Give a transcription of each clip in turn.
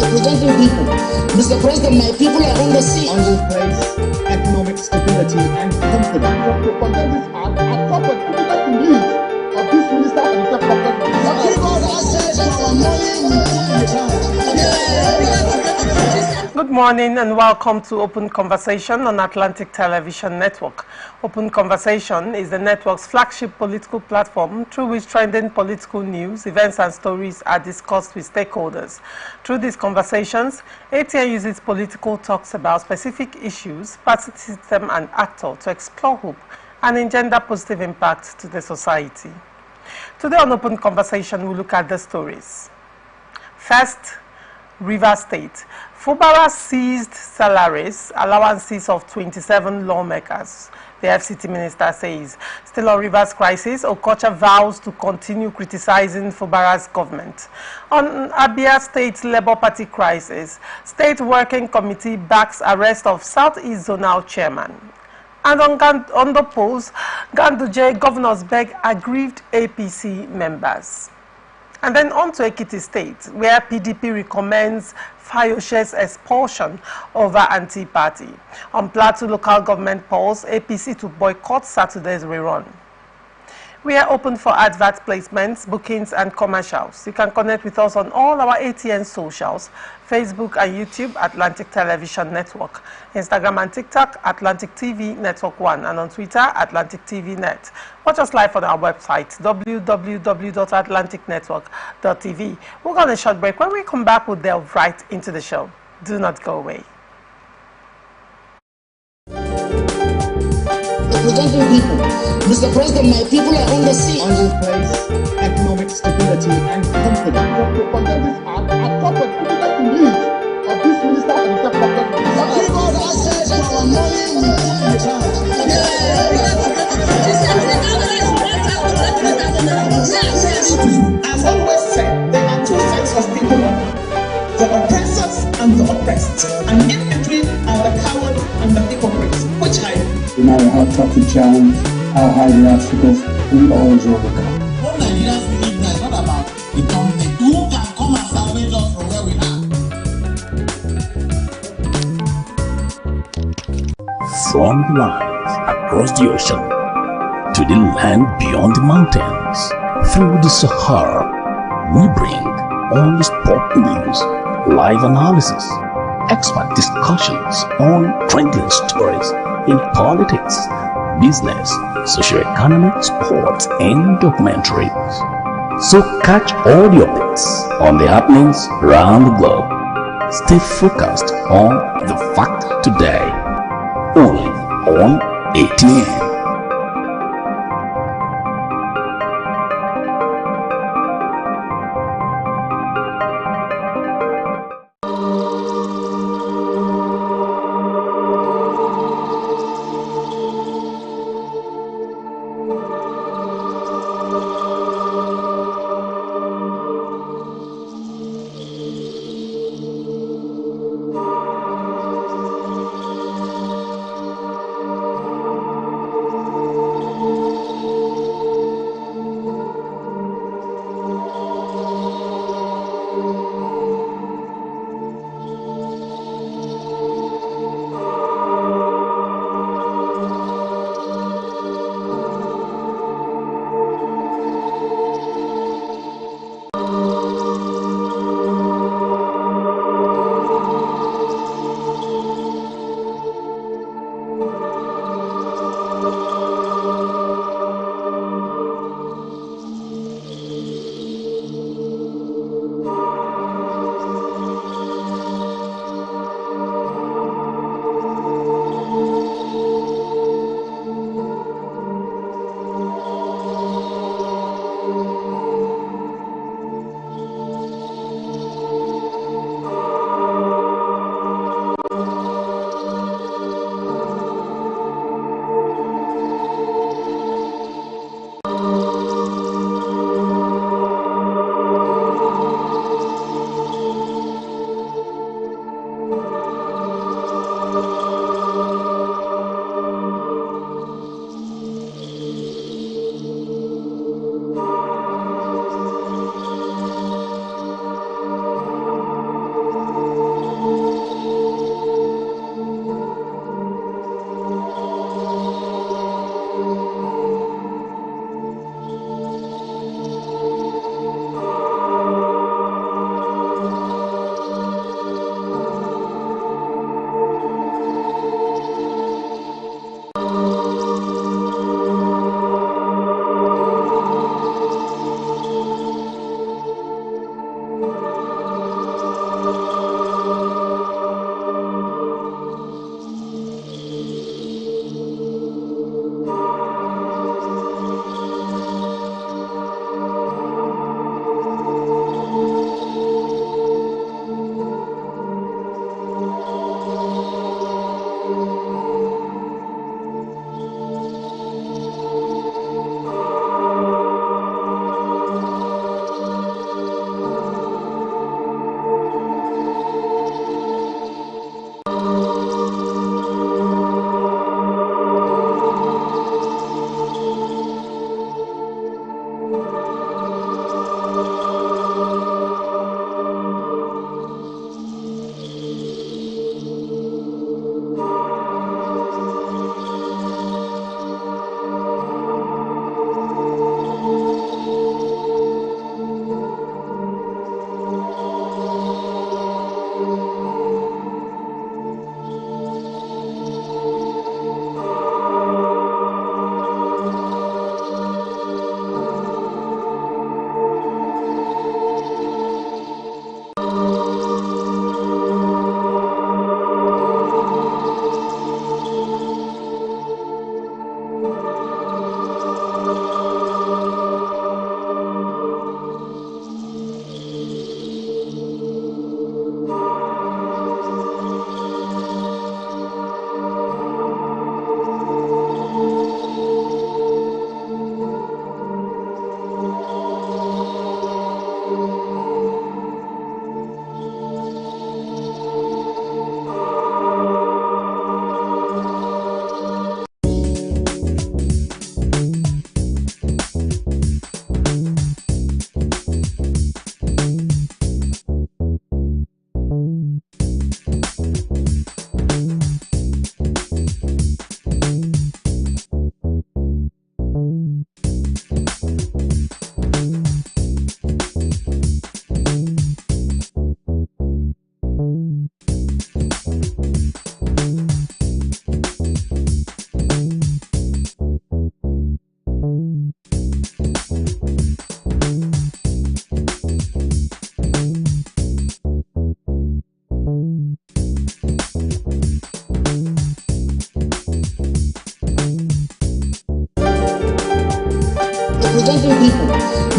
representing people. Mr. President, my people are on the sea. I will place economic stability and confidence. To protect this art, I property because the needs of this minister and the protect this art. Good morning and welcome to Open Conversation on Atlantic Television Network. Open Conversation is the network's flagship political platform through which trending political news, events and stories are discussed with stakeholders. Through these conversations, ATN uses political talks about specific issues, party system and actor to explore hope and engender positive impact to the society. Today on Open Conversation, we look at the stories. First, Rivers State. Fubara seized salaries, allowances of 27 lawmakers, the FCT minister says. Still on Rivers crisis, Okocha vows to continue criticizing Fubara's government. On Abia State Labour Party crisis, State Working Committee backs arrest of Southeast Zonal Chairman. And on the polls, Ganduje governors beg aggrieved APC members. And then on to Ekiti State, where PDP recommends Fayoshe's expulsion over anti-party. On Plateau local government polls, APC to boycott Saturday's rerun. We are open for advert placements, bookings and commercials. You can connect with us on all our ATN socials, Facebook and YouTube, Atlantic Television Network, Instagram and TikTok, Atlantic TV Network 1, and on Twitter, Atlantic TV Net. Watch us live on our website, www.atlanticnetwork.tv. We'll go on a short break. When we come back, we'll delve right into the show. Do not go away. Representing people. Mr. President, my people are on the sea. I will place economic stability and confidence. To protect this art, I property because the needs of this minister and the protect this art. I've always said there are two sets of people, the oppressors and the oppressed, and in between are the cowards and the hypocrites, which I no matter how tough the challenge, how high the obstacles, we always overcome. What Nigerians believe now is not about the government. Who can come and salvage us from where we are? From the lines across the ocean to the land beyond the mountains, through the Sahara, we bring honest pop news, live analysis, expert discussions on trending stories in politics, business, socio-economic, sports, and documentaries. So catch all the updates on the happenings around the globe. Stay focused on the fact today, only on ATN.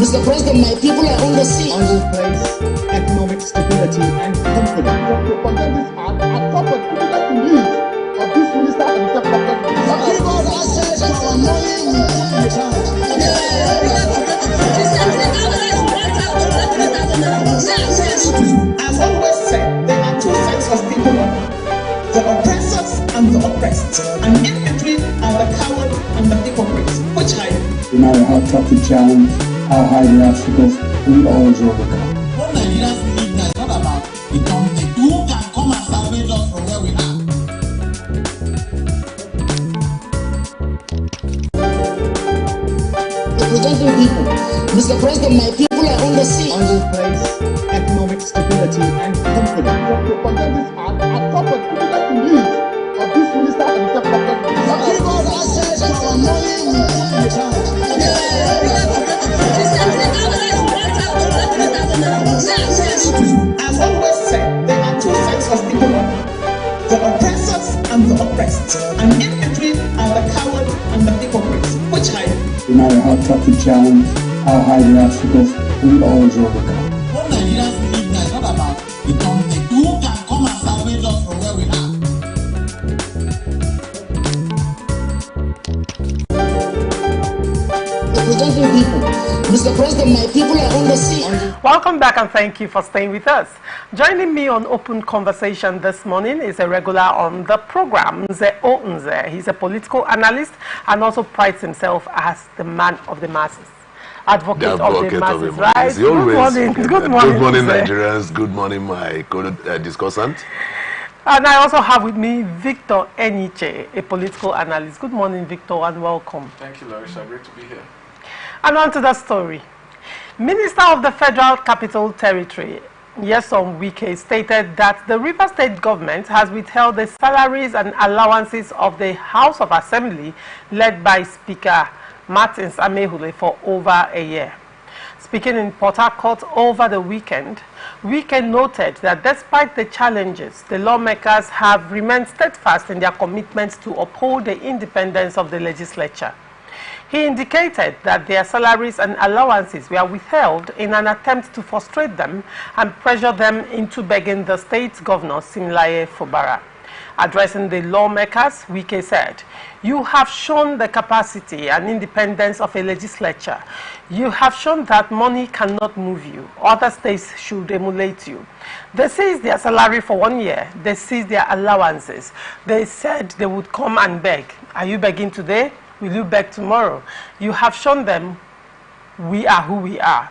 Mr. President, my people are on the sea. I will place economic stability and confidence. To condemn this act, I call for immediate release of this minister and the president. Give us access to our money we put in the bank. As always said, there are two sets of people: the oppressors and the oppressed. And in between are the coward and the hypocrites. Which I No matter how tough the challenge, how high the obstacles, we always overcome. What Nigerians need now is not about the company. Who can come and salvage us from where we are? Representing people. Mr. President, my people are on the sea. will place economic stability and confidence. To condemn this act, I call for immediate release of this minister and the president. Give us access to our money we put in the bank. As always said, there are two sets of people: the oppressors and the oppressed. And in between are the coward and the hypocrites. Which I No matter how tough the challenge, how high the obstacles, we always overcome. What Nigerians need now is not about the company. Who can come and salvage us from where we are? Representing people. Mr. President, my people are on the sea. Welcome back and thank you for staying with us. Joining me on Open Conversation this morning is a regular on the program, Nze Nze. He's a political analyst and also prides himself as the man of the masses. Advocate of the masses, right? Good morning. Good morning, Good morning, Nze. Nigerians. Good morning, my co-discussant. And I also have with me Victor Eniche, a political analyst. Good morning, Victor, and welcome. Thank you, Larissa. Great to be here. And on to the story. Minister of the Federal Capital Territory, Nyesom Wike, stated that the Rivers State government has withheld the salaries and allowances of the House of Assembly led by Speaker Martins Amehule for over a year. Speaking in Port Harcourt over the weekend, Wike noted that despite the challenges, the lawmakers have remained steadfast in their commitment to uphold the independence of the legislature. He indicated that their salaries and allowances were withheld in an attempt to frustrate them and pressure them into begging the state governor, Simlaye Fubara. Addressing the lawmakers, Wike said, "You have shown the capacity and independence of a legislature. You have shown that money cannot move you. Other states should emulate you. They seized their salary for 1 year. They seized their allowances. They said they would come and beg. Are you begging today? Will you beg tomorrow? You have shown them we are who we are.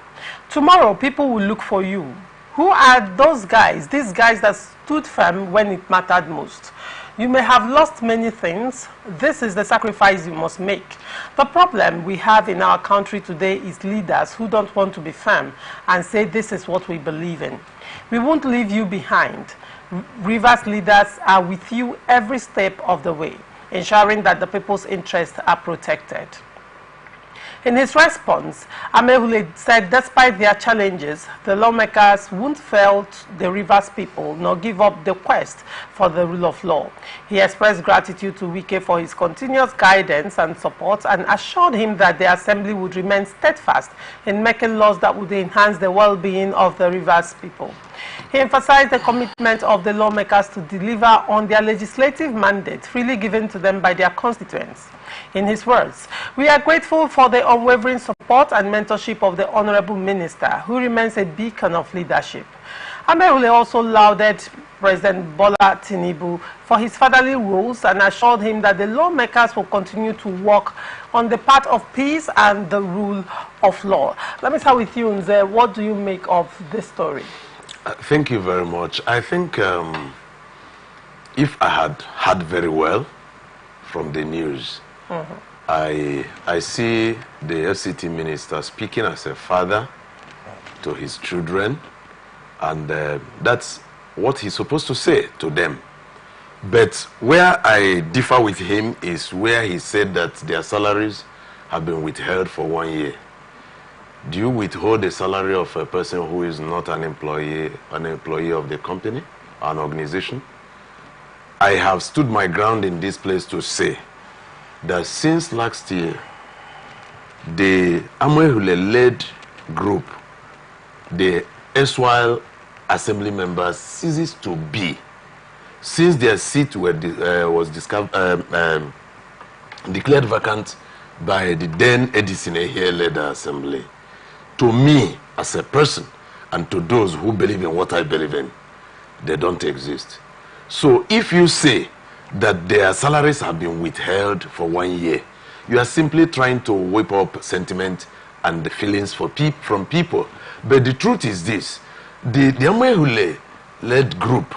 Tomorrow, people will look for you. Who are those guys, these guys that stood firm when it mattered most? You may have lost many things. This is the sacrifice you must make. The problem we have in our country today is leaders who don't want to be firm and say this is what we believe in. We won't leave you behind. Rivers leaders are with you every step of the way, ensuring that the people's interests are protected." In his response, Amehule said despite their challenges, the lawmakers won't fail the Rivers people nor give up the quest for the rule of law. He expressed gratitude to Wike for his continuous guidance and support and assured him that the assembly would remain steadfast in making laws that would enhance the well-being of the Rivers people. He emphasized the commitment of the lawmakers to deliver on their legislative mandate freely given to them by their constituents. In his words, "We are grateful for the unwavering support and mentorship of the Honorable Minister, who remains a beacon of leadership." Amehule also lauded President Bola Tinubu for his fatherly roles and assured him that the lawmakers will continue to work on the path of peace and the rule of law. Let me start with you, Nze. What do you make of this story? Thank you very much. I think if I had heard very well from the news, I see the FCT minister speaking as a father to his children, and that's what he's supposed to say to them. But where I differ with him is where he said that their salaries have been withheld for 1 year. Do you withhold the salary of a person who is not an employee of the company, an organization? I have stood my ground in this place to say that since last year, the Amehule-led group, the erstwhile assembly members ceases to be, since their seat was declared vacant by the then Edison Ehie-led assembly. To me, as a person, and to those who believe in what I believe in, they don't exist. So if you say that their salaries have been withheld for 1 year, you are simply trying to whip up sentiment and the feelings from people. But the truth is this: the Amwehule-led group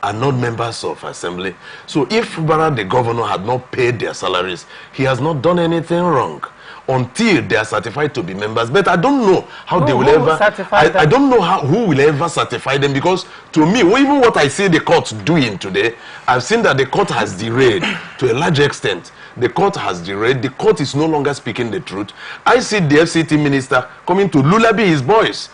are not members of assembly. So if Fubara, the governor, had not paid their salaries, he has not done anything wrong until they are certified to be members. But I don't know how they will ever certify them. I don't know who will ever certify them, because to me, even what I see the court doing today, I've seen that the court has derailed to a large extent. The court has derailed. The court is no longer speaking the truth. I see the FCT minister coming to lullaby his boys.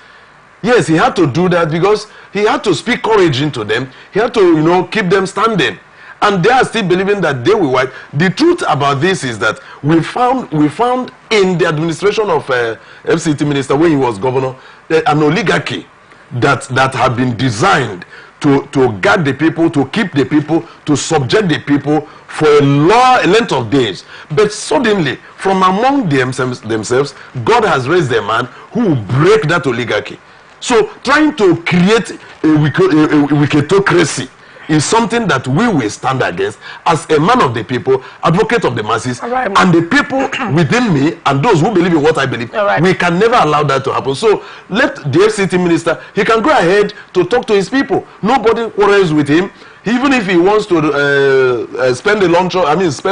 Yes, he had to do that because he had to speak courage into them. He had to, keep them standing. And they are still believing that they will wipe. The truth about this is that we found in the administration of FCT minister when he was governor an oligarchy that had been designed to guard the people, to keep the people, to subject the people for a length of days. But suddenly, from among themselves, God has raised a man who will break that oligarchy. So trying to create a wiketocracy is something that we will stand against as a man of the people, advocate of the masses, and the people within me and those who believe in what I believe. We can never allow that to happen. So let the FCT minister, he can go ahead to talk to his people. Nobody quarrels with him. Even if he wants to spend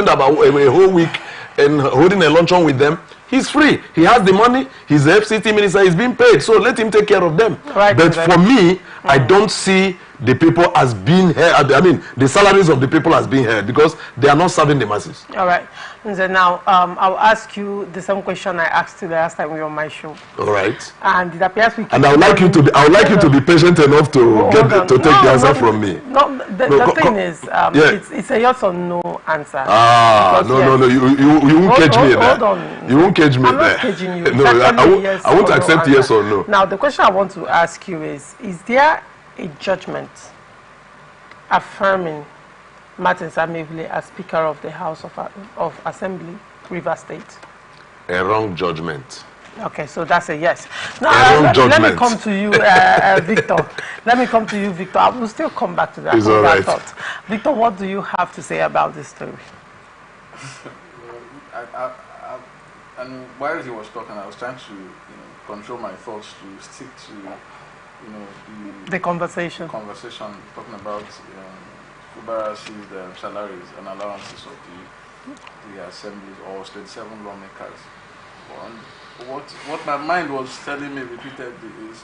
about a whole week and holding a luncheon with them, he's free. He has the money. He's the FCT minister. He's being paid. So let him take care of them. But for me, I don't see the people as being heard. The salaries of the people as being heard, because they are not serving the masses. All right. And then now, I'll ask you the same question I asked you the last time we were on my show. All right. And it appears we. And I would like you to be patient enough to take the answer from me. No, the thing is, it's a yes or no answer. No. You won't catch me there. Hold on. You won't catch me I'm there. not catching you. No, I won't accept yes or no. Now, the question I want to ask you is there a judgment affirming Martin Samevile as Speaker of the House of Assembly, River State? A wrong judgment. Okay, so that's a yes. Now, let me come to you, Victor. Let me come to you, Victor. I will still come back to that. It's all right. Thought. Victor, what do you have to say about this story? And while he was talking, I was trying to control my thoughts to stick to the conversation talking about Fubara's salaries and allowances of the assemblies or 37 lawmakers. What my mind was telling me repeatedly is,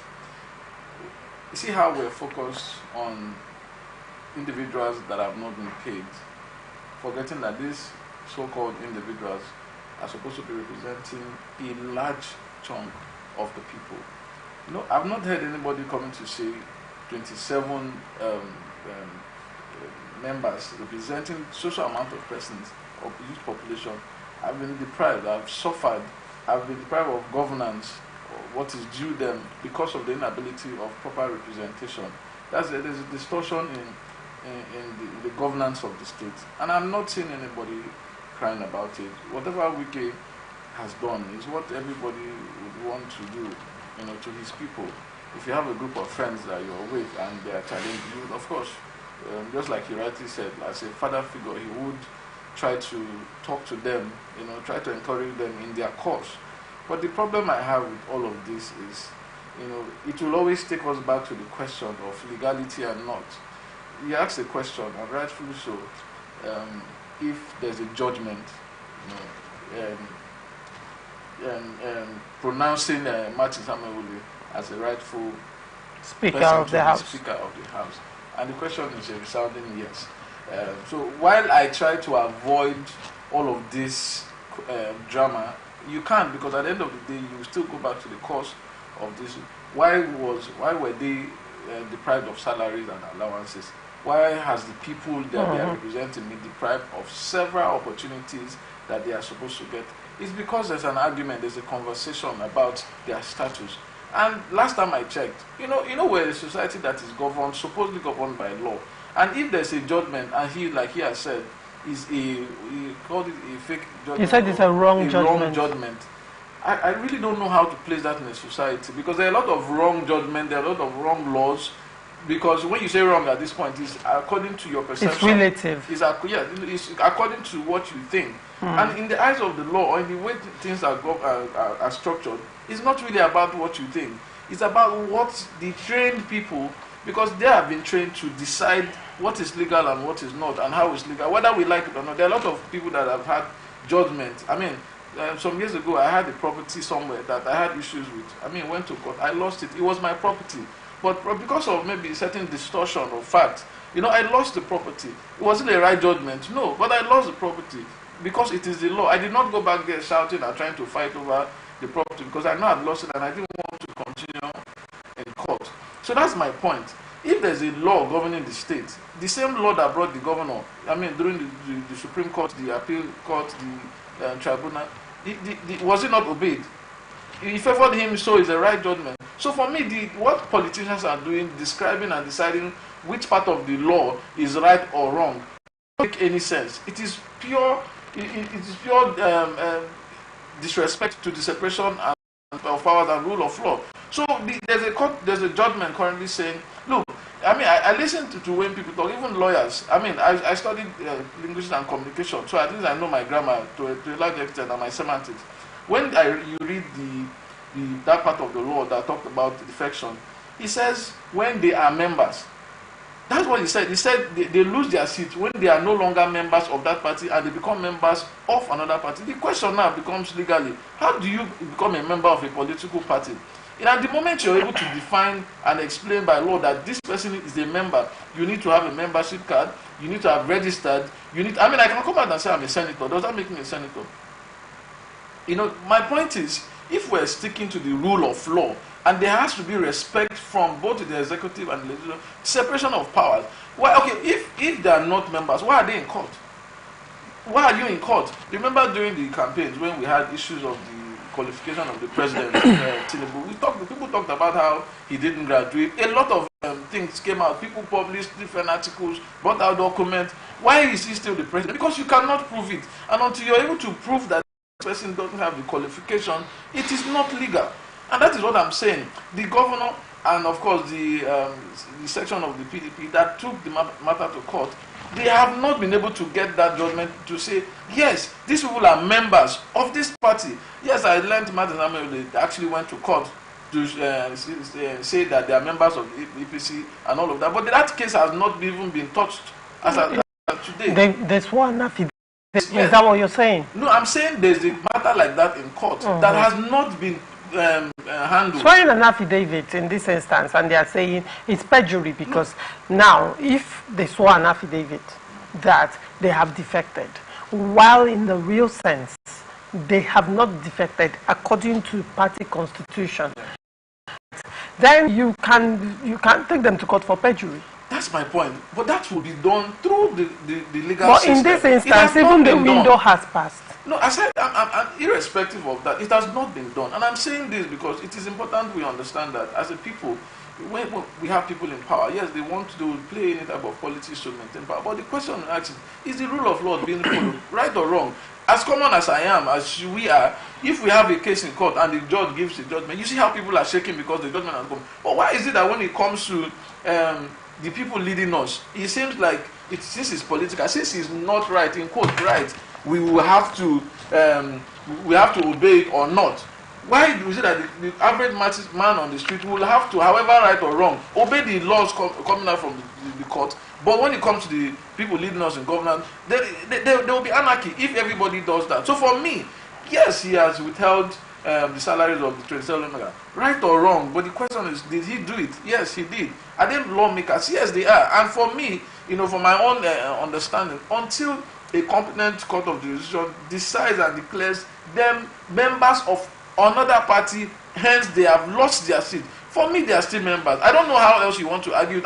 you see how we're focused on individuals that have not been paid, forgetting that these so-called individuals are supposed to be representing a large chunk of the people. I've not heard anybody coming to say 27 members representing social amount of persons of the youth population have been deprived, have suffered, have been deprived of governance, or what is due them because of the inability of proper representation. There's a distortion in the governance of the state. And I'm not seeing anybody crying about it. Whatever Wike has done is what everybody would want to do, to his people. If you have a group of friends that you're with and they are challenging you, of course, just like he rightly said, as a father figure, he would try to talk to them, try to encourage them in their cause. But the problem I have with all of this is, it will always take us back to the question of legality and not. You ask a question, and rightfully so, if there's a judgment, pronouncing Martin Samevile as a rightful Speaker of the House. And the question is a resounding yes. So while I try to avoid all of this drama, you can't, because at the end of the day, you still go back to the cause of this. Why were they deprived of salaries and allowances? Why has the people that they are representing been deprived of several opportunities that they are supposed to get It's because there's an argument, there's a conversation about their status. And last time I checked, we're a society that is governed, supposedly governed by law. And if there's a judgment, and like he has said, he called it a fake judgment. He said it's a wrong judgment. I really don't know how to place that in a society, because there are a lot of wrong judgment, there are a lot of wrong laws. Because when you say wrong at this point, it's according to your perception. It's relative. It's according to what you think. And in the eyes of the law, or in the way things are structured, it's not really about what you think. It's about what the trained people, because they have been trained to decide what is legal and what is not, and how it's legal, whether we like it or not. There are a lot of people that have had judgment. I mean, some years ago, I had a property somewhere that I had issues with. I mean, went to court. I lost it. It was my property. But because of maybe certain distortion of facts, I lost the property. It wasn't a right judgment, no, but I lost the property because it is the law. I did not go back there shouting and trying to fight over the property, because I know I'd lost it and I didn't want to continue in court. So that's my point. If there's a law governing the state, the same law that brought the governor, during the Supreme Court, the appeal court, the tribunal, was it not obeyed? He favored him, so it's a right judgment. So for me, what politicians are doing, describing and deciding which part of the law is right or wrong, doesn't make any sense. It is pure. It is pure disrespect to the separation of powers and rule of law. So there's a judgment currently saying, look, I listen to when people talk, even lawyers. I studied linguistics and communication, so at least I know my grammar to a large extent and my semantics. When you read that part of the law that talked about defection, he says when they are members. That's what he said. He said they lose their seat when they are no longer members of that party and they become members of another party. The question now becomes legally, how do you become a member of a political party? And at the moment you're able to define and explain by law that this person is a member, you need to have a membership card, you need to have registered, I can come out and say I'm a senator. Does that make me a senator? My point is, if we're sticking to the rule of law, and there has to be respect from both the executive and the legislature, separation of powers. Well, okay, if they are not members, why are they in court? Why are you in court? Remember during the campaigns when we had issues of the qualification of the president, Tinubu, people talked about how he didn't graduate. A lot of things came out. People published different articles, brought out documents. Why is he still the president? Because you cannot prove it. And until you're able to prove that the person doesn't have the qualification, it is not legal. And that is what I'm saying. The governor and of course the section of the PDP that took the matter to court, they have not been able to get that judgment to say, yes, these people are members of this party. Yes, I learned Martin Samuel, they actually went to court to say that they are members of the EPC and all of that. But that case has not even been touched as of today. There's one affidavit. Is that what you're saying? No, I'm saying there's a matter like that in court that has not been handled. Swearing an affidavit in this instance, and they are saying it's perjury because now, if they swore an affidavit that they have defected, while in the real sense they have not defected according to party constitution, then you can take them to court for perjury. That's my point. But that will be done through the legal but system. In this instance, even the window has passed. No, I said, I'm irrespective of that, it has not been done. And I'm saying this because it is important we understand that as a people, when we have people in power, yes, they want to play any type of politics to maintain power. But the question I'm asking is the rule of law being followed, right or wrong? As common as I am, as we are, if we have a case in court and the judge gives a judgment, you see how people are shaking because the judgment has come. But why is it that when it comes to the people leading us, it seems like since it's political, since it's not right, in quote, right, we will have to obey it or not? Why is it that the average man on the street will have to, however right or wrong, obey the laws coming out from the court? But when it comes to the people leading us in governance, there will be anarchy if everybody does that. So for me, yes, he has withheld the salaries of the 27 million. Right or wrong, but the question is, did he do it? Yes, he did. Are they lawmakers? Yes, they are. And for me, from my own understanding, until a competent court of jurisdiction decides and declares them members of another party, hence they have lost their seat. For me, they are still members. I don't know how else you want to argue it.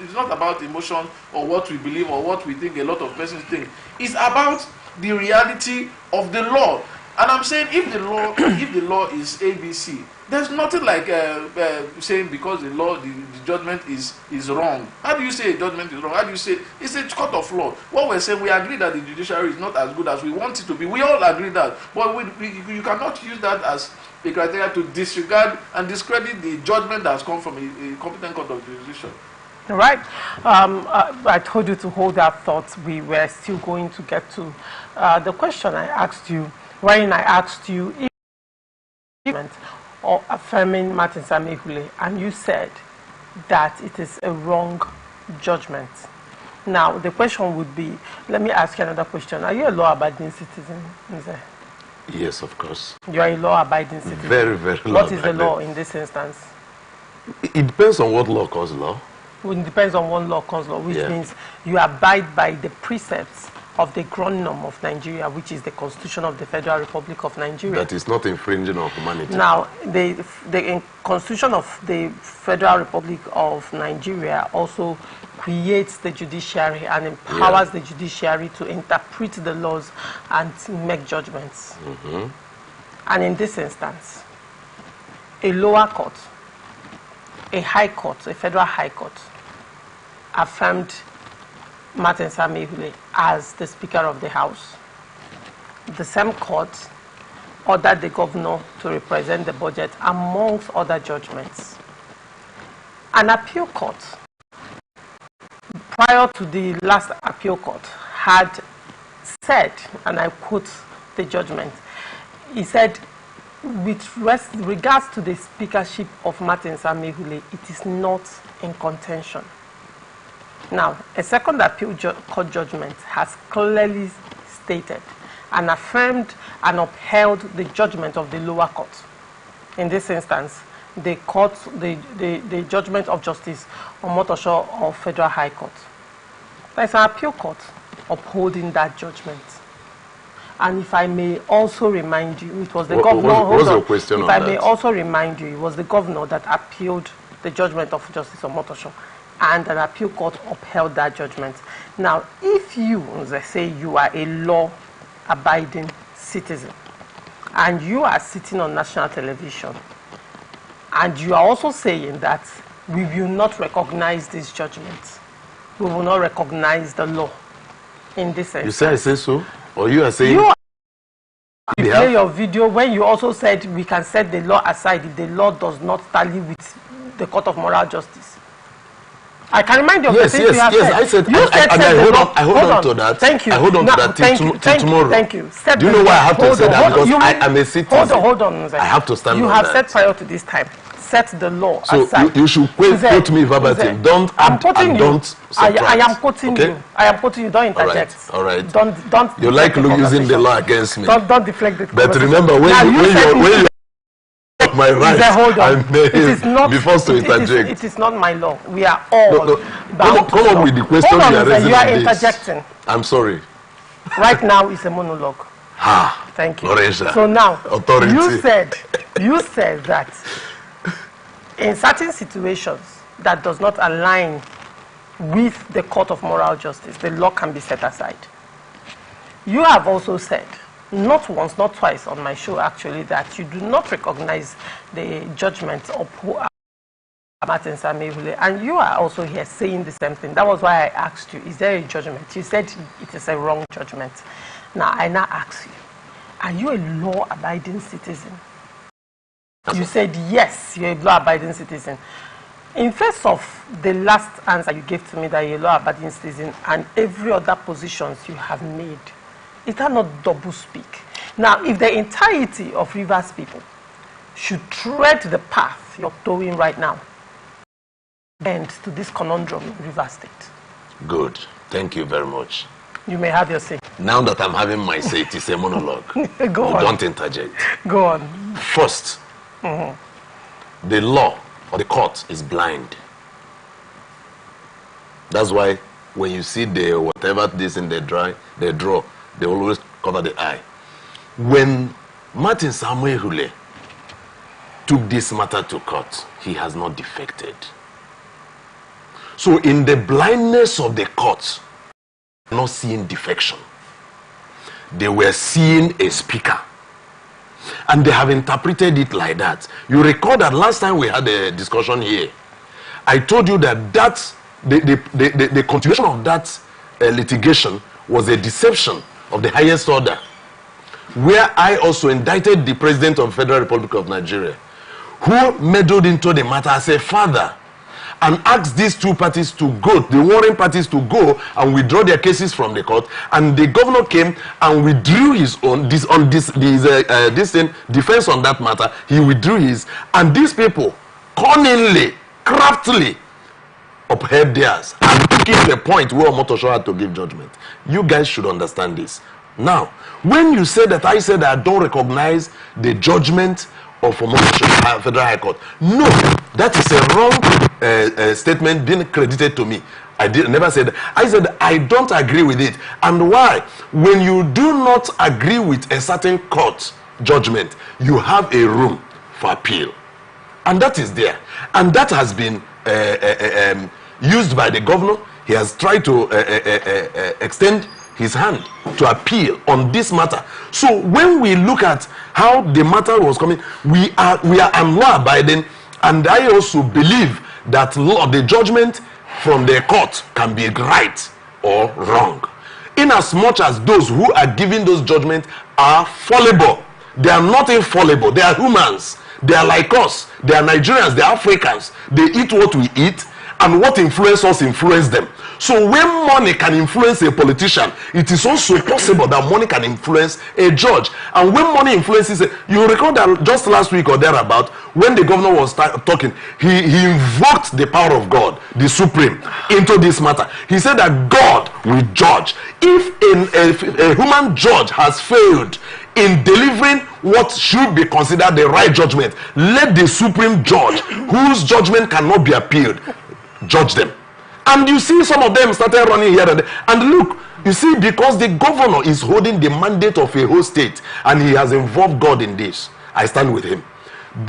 It's not about emotion or what we believe or what we think a lot of persons think. It's about the reality of the law. And I'm saying if the law is ABC, there's nothing like saying because the judgment is wrong. How do you say a judgment is wrong? How do you say it's a court of law? What we're saying, we agree that the judiciary is not as good as we want it to be. We all agree that, but you cannot use that as a criteria to disregard and discredit the judgment that's come from a competent court of jurisdiction. Right. I told you to hold that thought. We were still going to get to the question I asked you, wherein I asked you or affirming Martin Samehule, and you said that it is a wrong judgment. Now, the question would be, let me ask you another question. Are you a law-abiding citizen, Nze? Yes, of course. You are a law-abiding citizen? Very, very law-abiding. What is the law in this instance? It depends on what law calls law. Well, it depends on what law calls law, which means you abide by the precepts of the Grundnorm of Nigeria, which is the Constitution of the Federal Republic of Nigeria. That is not infringing on humanity. Now, the Constitution of the Federal Republic of Nigeria also creates the judiciary and empowers the judiciary to interpret the laws and make judgments. And in this instance, a lower court, a high court, a federal high court, affirmed Martin Samehule as the Speaker of the House. The same court ordered the governor to represent the budget amongst other judgments. An appeal court, prior to the last appeal court, had said, and I quote the judgment, he said, with regards to the speakership of Martin Samehule, it is not in contention. Now, a second appeal court judgment has clearly stated and affirmed and upheld the judgment of the lower court. In this instance, the judgment of Justice Omotosho of Federal High Court. There's an appeal court upholding that judgment. And if I may also remind you, it was the governor. What's your question on that? If I may also remind you, it was the governor that appealed the judgment of Justice Omotosho, and an appeal court upheld that judgment. Now, if you, as I say, you are a law-abiding citizen, and you are sitting on national television, and you are also saying that we will not recognize this judgment, we will not recognize the law in this instance. You say I say so? Or you are saying... You play your video when you also said we can set the law aside if the law does not tally with the Court of Moral Justice. I can remind you of the things you have said. I said, you said I hold on to that. Thank you. I hold on to that till tomorrow. Thank you. Do you know why I have to say that? Because I am a citizen. Hold on. I have to stand on that. You have said prior to this time, set the law aside. So you should quote me verbatim. Don't add and don't subtract. I am quoting you. I am quoting you. Don't interject. All right. Don't. You like using the law against me. Don't deflect the But remember, when you my right, I may be forced to interject. It is not my law. We are all bound to come on with the question you are raising. You are interjecting. I'm sorry. Right now is a monologue. Thank you. Lorenza. So now, authority. you said that in certain situations that does not align with the Court of Moral Justice, the law can be set aside. You have also said, not once, not twice on my show actually, that you do not recognize the judgment of Martin Samehule, and you are also here saying the same thing. That was why I asked you, is there a judgment? You said it is a wrong judgment. Now, I now ask you, are you a law-abiding citizen? You said yes, you're a law-abiding citizen. In face of the last answer you gave to me that you're a law-abiding citizen and every other positions you have made, is that not double speak? Now, if the entirety of Rivers people should tread the path you're doing right now, end to this conundrum in Rivers State. Good. Thank you very much. You may have your say. Now that I'm having my say, it is a monologue. Go on. Don't interject. Go on. First, the law or the court is blind. That's why when you see the whatever this in the draw, they always cover the eye. When Martin Samehule took this matter to court, he has not defected. So in the blindness of the court, not seeing defection, they were seeing a speaker And they have interpreted it like that. You recall that last time we had a discussion here, I told you that the continuation of that litigation was a deception of the highest order, where I also indicted the President of the Federal Republic of Nigeria, who meddled into the matter as a father, and asked these two parties to go, the warring parties to go and withdraw their cases from the court. And the governor came and withdrew his own defense on that matter. He withdrew his, and these people cunningly, craftily upheld theirs and took it to a point where Omotosho had to give judgment. You guys should understand this. Now, when you say that I said I don't recognize the judgment of Omotosho Federal High Court, no, that is a wrong statement being credited to me. I never said that. I said I don't agree with it. And why? When you do not agree with a certain court judgment, you have a room for appeal, and that is there, and that has been used by the governor. He has tried to extend his hand to appeal on this matter. So when we look at how the matter was coming, we are law abiding, and I also believe that the judgment from the court can be right or wrong, in as much as those who are giving those judgments are fallible. They are not infallible. They are humans. They are like us. They are Nigerians. They are Africans. They eat what we eat, and what influence us influence them. So when money can influence a politician, it is also possible that money can influence a judge. And when money influences, you recall that just last week or thereabout, when the governor was talking, he invoked the power of God, the Supreme, into this matter. He said that God will judge. If a human judge has failed in delivering what should be considered the right judgment, let the Supreme Judge, whose judgment cannot be appealed, judge them. And you see some of them started running here and there. And look, you see, because the governor is holding the mandate of a whole state, and he has involved God in this, I stand with him.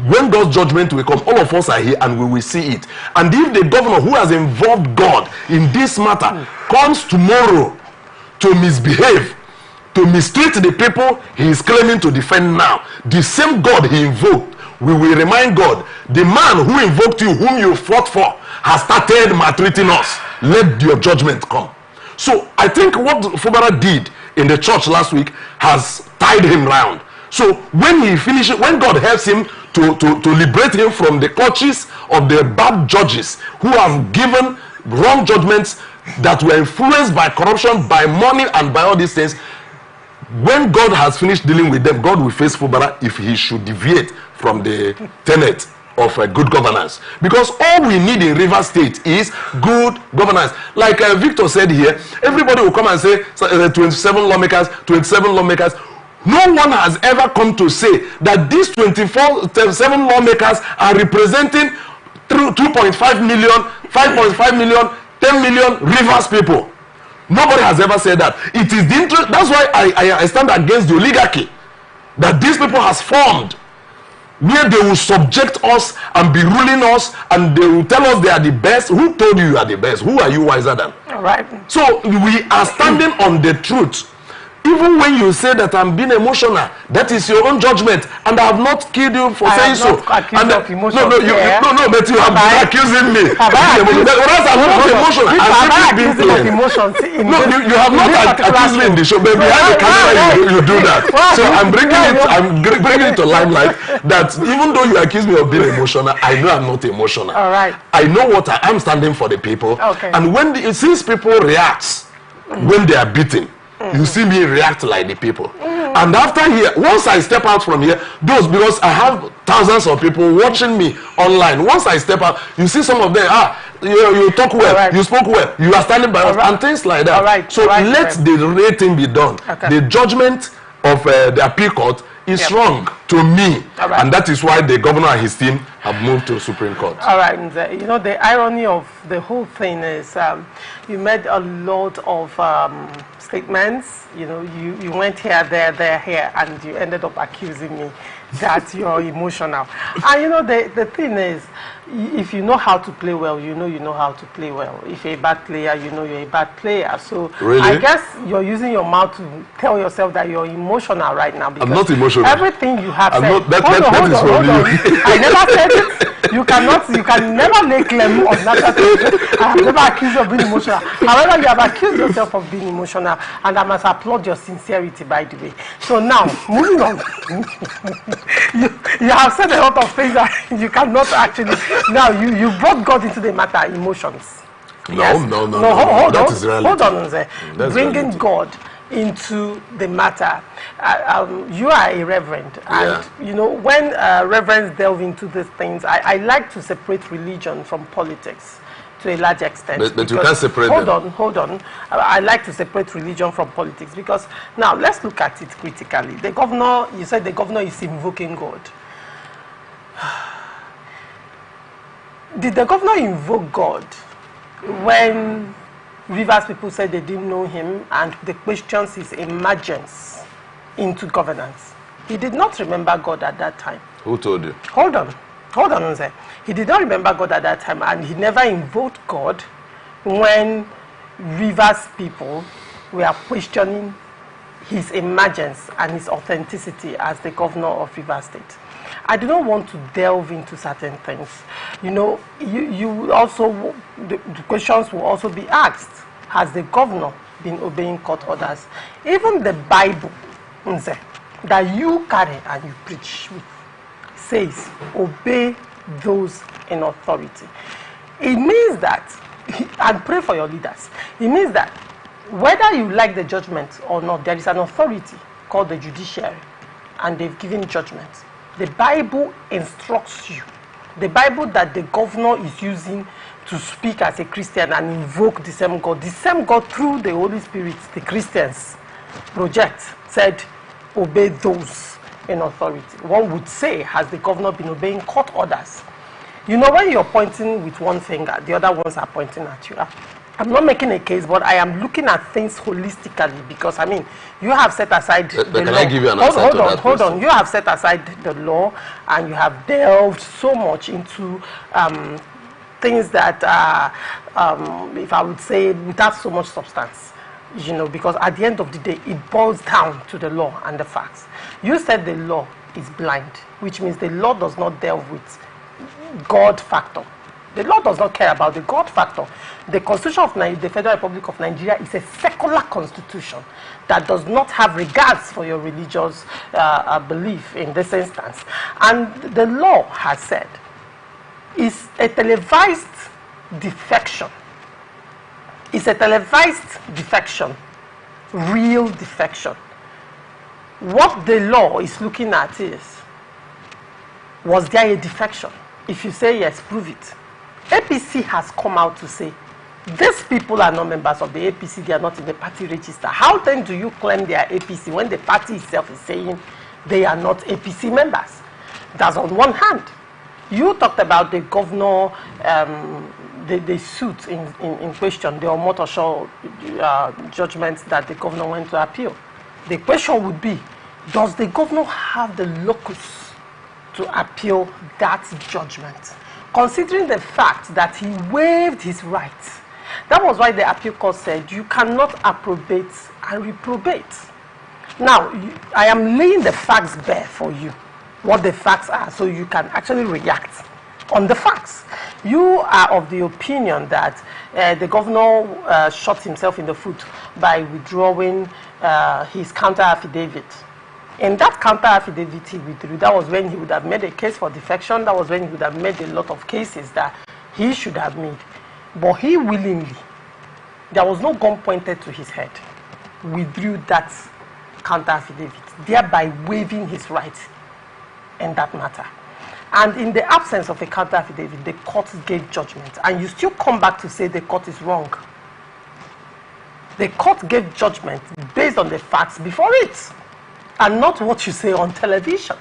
When God's judgment will come, all of us are here and we will see it. And if the governor who has involved God in this matter comes tomorrow to misbehave, to mistreat the people he is claiming to defend now, the same God he invoked, we will remind God, the man who invoked you, whom you fought for, has started maltreating us. Let your judgment come. So I think what Fubara did in the church last week has tied him round. So when he finishes, when God helps him to liberate him from the clutches of the bad judges who have given wrong judgments that were influenced by corruption, by money, and by all these things, when God has finished dealing with them, God will face Fubara if he should deviate from the tenet of good governance. Because all we need in Rivers State is good governance. Like Victor said here, everybody will come and say 27 lawmakers. No one has ever come to say that these 27 lawmakers are representing 2.5 million, 5.5 million, 10 million Rivers people. Nobody has ever said that. It is the interest. That's why I stand against the oligarchy that these people has formed, where they will subject us and be ruling us, and they will tell us they are the best. Who told you are the best? Who are you wiser than? All right. So we are standing on the truth. Even when you say that I'm being emotional, that is your own judgment, and I have not killed you for saying so. But you have been accusing me. Whereas I'm not emotional. No, you have not accused me in the show, but behind the camera you do that. So I'm bringing it to limelight that even though you accuse me of being emotional, I know I'm not emotional. All right. I know what I am standing for the people. Okay. And when since people react when they are beaten, you see me react like the people. And after here, once I step out from here, because I have thousands of people watching me online, once I step out, you see some of them, you talk well, right, you spoke well, you are standing by us, and things like that. Right. So let the rating be done. Okay. The judgment of the appeal court is wrong to me, and that is why the governor and his team have moved to Supreme Court. All right, you know, the irony of the whole thing is you made a lot of statements. You know, you went here, there, here, and you ended up accusing me that you're emotional. And you know, the thing is, if you know how to play well, you know how to play well. If you're a bad player, you know you're a bad player. So really? I guess you're using your mouth to tell yourself that you're emotional right now. Because I'm not emotional. Everything you have said. Not, that is from you. I never said it. You can never lay claim on natural television. I have never accused you of being emotional. However, you have accused yourself of being emotional, and I must applaud your sincerity, by the way. So now, moving on. you have said a lot of things that you cannot actually. Now you brought God into the matter, emotions. No, yes? no. Hold is reality. Hold on, Nze. Bringing reality. God into the matter. You are a reverend, and you know, when reverends delve into these things, I like to separate religion from politics to a large extent. But you can't separate them. Hold on. I like to separate religion from politics because now let's look at it critically. The governor, you said the governor is invoking God. Did the governor invoke God when Rivers people said they didn't know him and they questioned his emergence into governance? He did not remember God at that time. Who told you? Hold on, Nze. He did not remember God at that time, and he never invoked God when Rivers people were questioning his emergence and his authenticity as the governor of Rivers State. I do not want to delve into certain things. You know, you also, the questions will also be asked. Has the governor been obeying court orders? Even the Bible, Nze, that you carry and you preach with, says, obey those in authority. It means that, and pray for your leaders, it means that whether you like the judgment or not, there is an authority called the judiciary, and they've given judgment. The Bible instructs you. The Bible that the governor is using to speak as a Christian and invoke the same God through the Holy Spirit, the Christians project, said, obey those in authority. One would say, has the governor been obeying court orders? You know, when you're pointing with one finger, the other ones are pointing at you. I'm not making a case, but I am looking at things holistically because, I mean, you have set aside the can law. I give you an answer to that Hold on. question? You have set aside the law and you have delved so much into things that are, if I would say, without so much substance. You know, because at the end of the day, it boils down to the law and the facts. You said the law is blind, which means the law does not delve with God factor. The law does not care about the God factor. The Constitution of the Federal Republic of Nigeria is a secular constitution that does not have regards for your religious belief in this instance. And the law has said, is a televised defection. It's a televised defection, real defection. What the law is looking at is, was there a defection? If you say yes, prove it. APC has come out to say, these people are not members of the APC, they are not in the party register. How then do you claim they are APC when the party itself is saying they are not APC members? That's on one hand. You talked about the governor, the suit in question, the Omotosho judgment that the governor went to appeal. The question would be, does the governor have the locus to appeal that judgment? Considering the fact that he waived his rights. That was why the appeal court said you cannot approbate and reprobate. Now, I am laying the facts bare for you, what the facts are, so you can actually react on the facts. You are of the opinion that the governor shot himself in the foot by withdrawing his counter affidavit. In that counter affidavit he withdrew, that was when he would have made a case for defection. That was when he would have made a lot of cases that he should have made. But he willingly, there was no gun pointed to his head, withdrew that counter affidavit, thereby waiving his right in that matter. And in the absence of a counter affidavit, the court gave judgment. And you still come back to say the court is wrong. The court gave judgment based on the facts before it, and not what you say on television.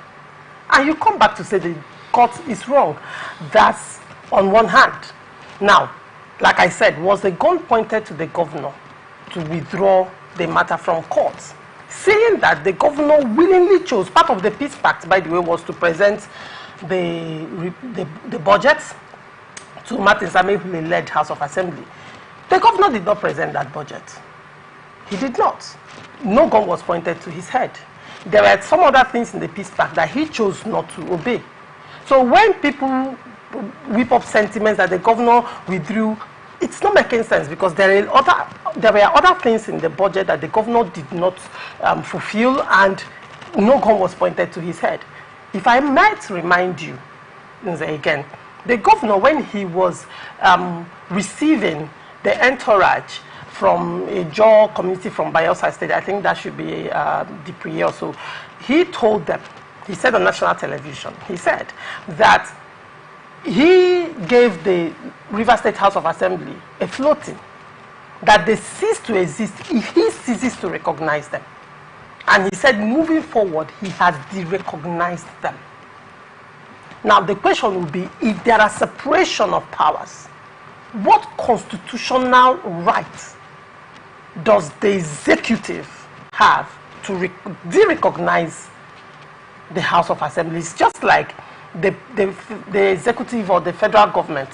And you come back to say the court is wrong. That's on one hand. Now, like I said, was a gun pointed to the governor to withdraw the matter from court, saying that the governor willingly chose, part of the peace pact, by the way, was to present the budget to Martin Samebule-led House of Assembly. The governor did not present that budget. He did not. No gun was pointed to his head. There were some other things in the peace pact that he chose not to obey. So when people whip up sentiments that the governor withdrew, it's not making sense, because there were other things in the budget that the governor did not fulfill, and no gun was pointed to his head. If I might remind you, again, the governor, when he was receiving the entourage from a Jaw community from Bayelsa State, I think that should be Dipri or so, he told them, he said on national television, he said that he gave the River State House of Assembly a floating, that they cease to exist if he ceases to recognize them. And he said, moving forward, he has de-recognized them. Now, the question will be, if there are separation of powers, what constitutional right does the executive have to de-recognize the House of Assembly? It's just like the executive or the federal government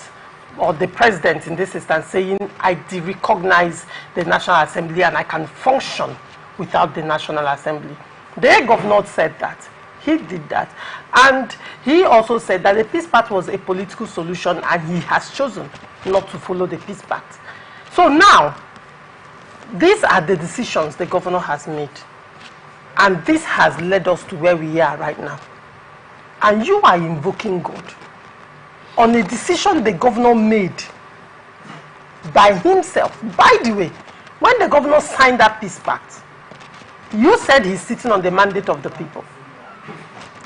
or the president in this instance saying, I de-recognize the National Assembly and I can function without the National Assembly. The governor said that. He did that. And he also said that the peace pact was a political solution and he has chosen not to follow the peace pact. So now, these are the decisions the governor has made. And this has led us to where we are right now. And you are invoking God on a decision the governor made by himself. By the way, when the governor signed that peace pact, you said he's sitting on the mandate of the people.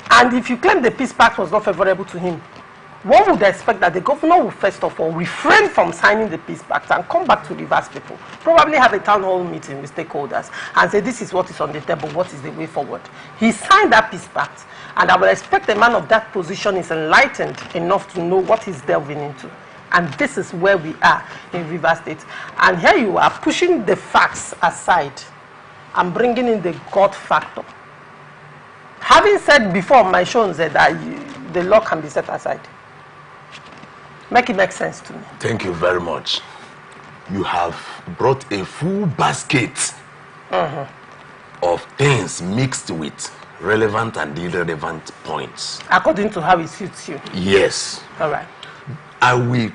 And if you claim the peace pact was not favorable to him, one would expect that the governor will first of all refrain from signing the peace pact and come back to Rivers people, probably have a town hall meeting with stakeholders and say, this is what is on the table, what is the way forward. He signed that peace pact, and I would expect a man of that position is enlightened enough to know what he's delving into. And this is where we are in Rivers State. And here you are pushing the facts aside and bringing in the God factor. Having said before my show that the law can be set aside. Make it make sense to me. Thank you very much. You have brought a full basket of things mixed with relevant and irrelevant points. According to how it suits you. Yes. All right. I will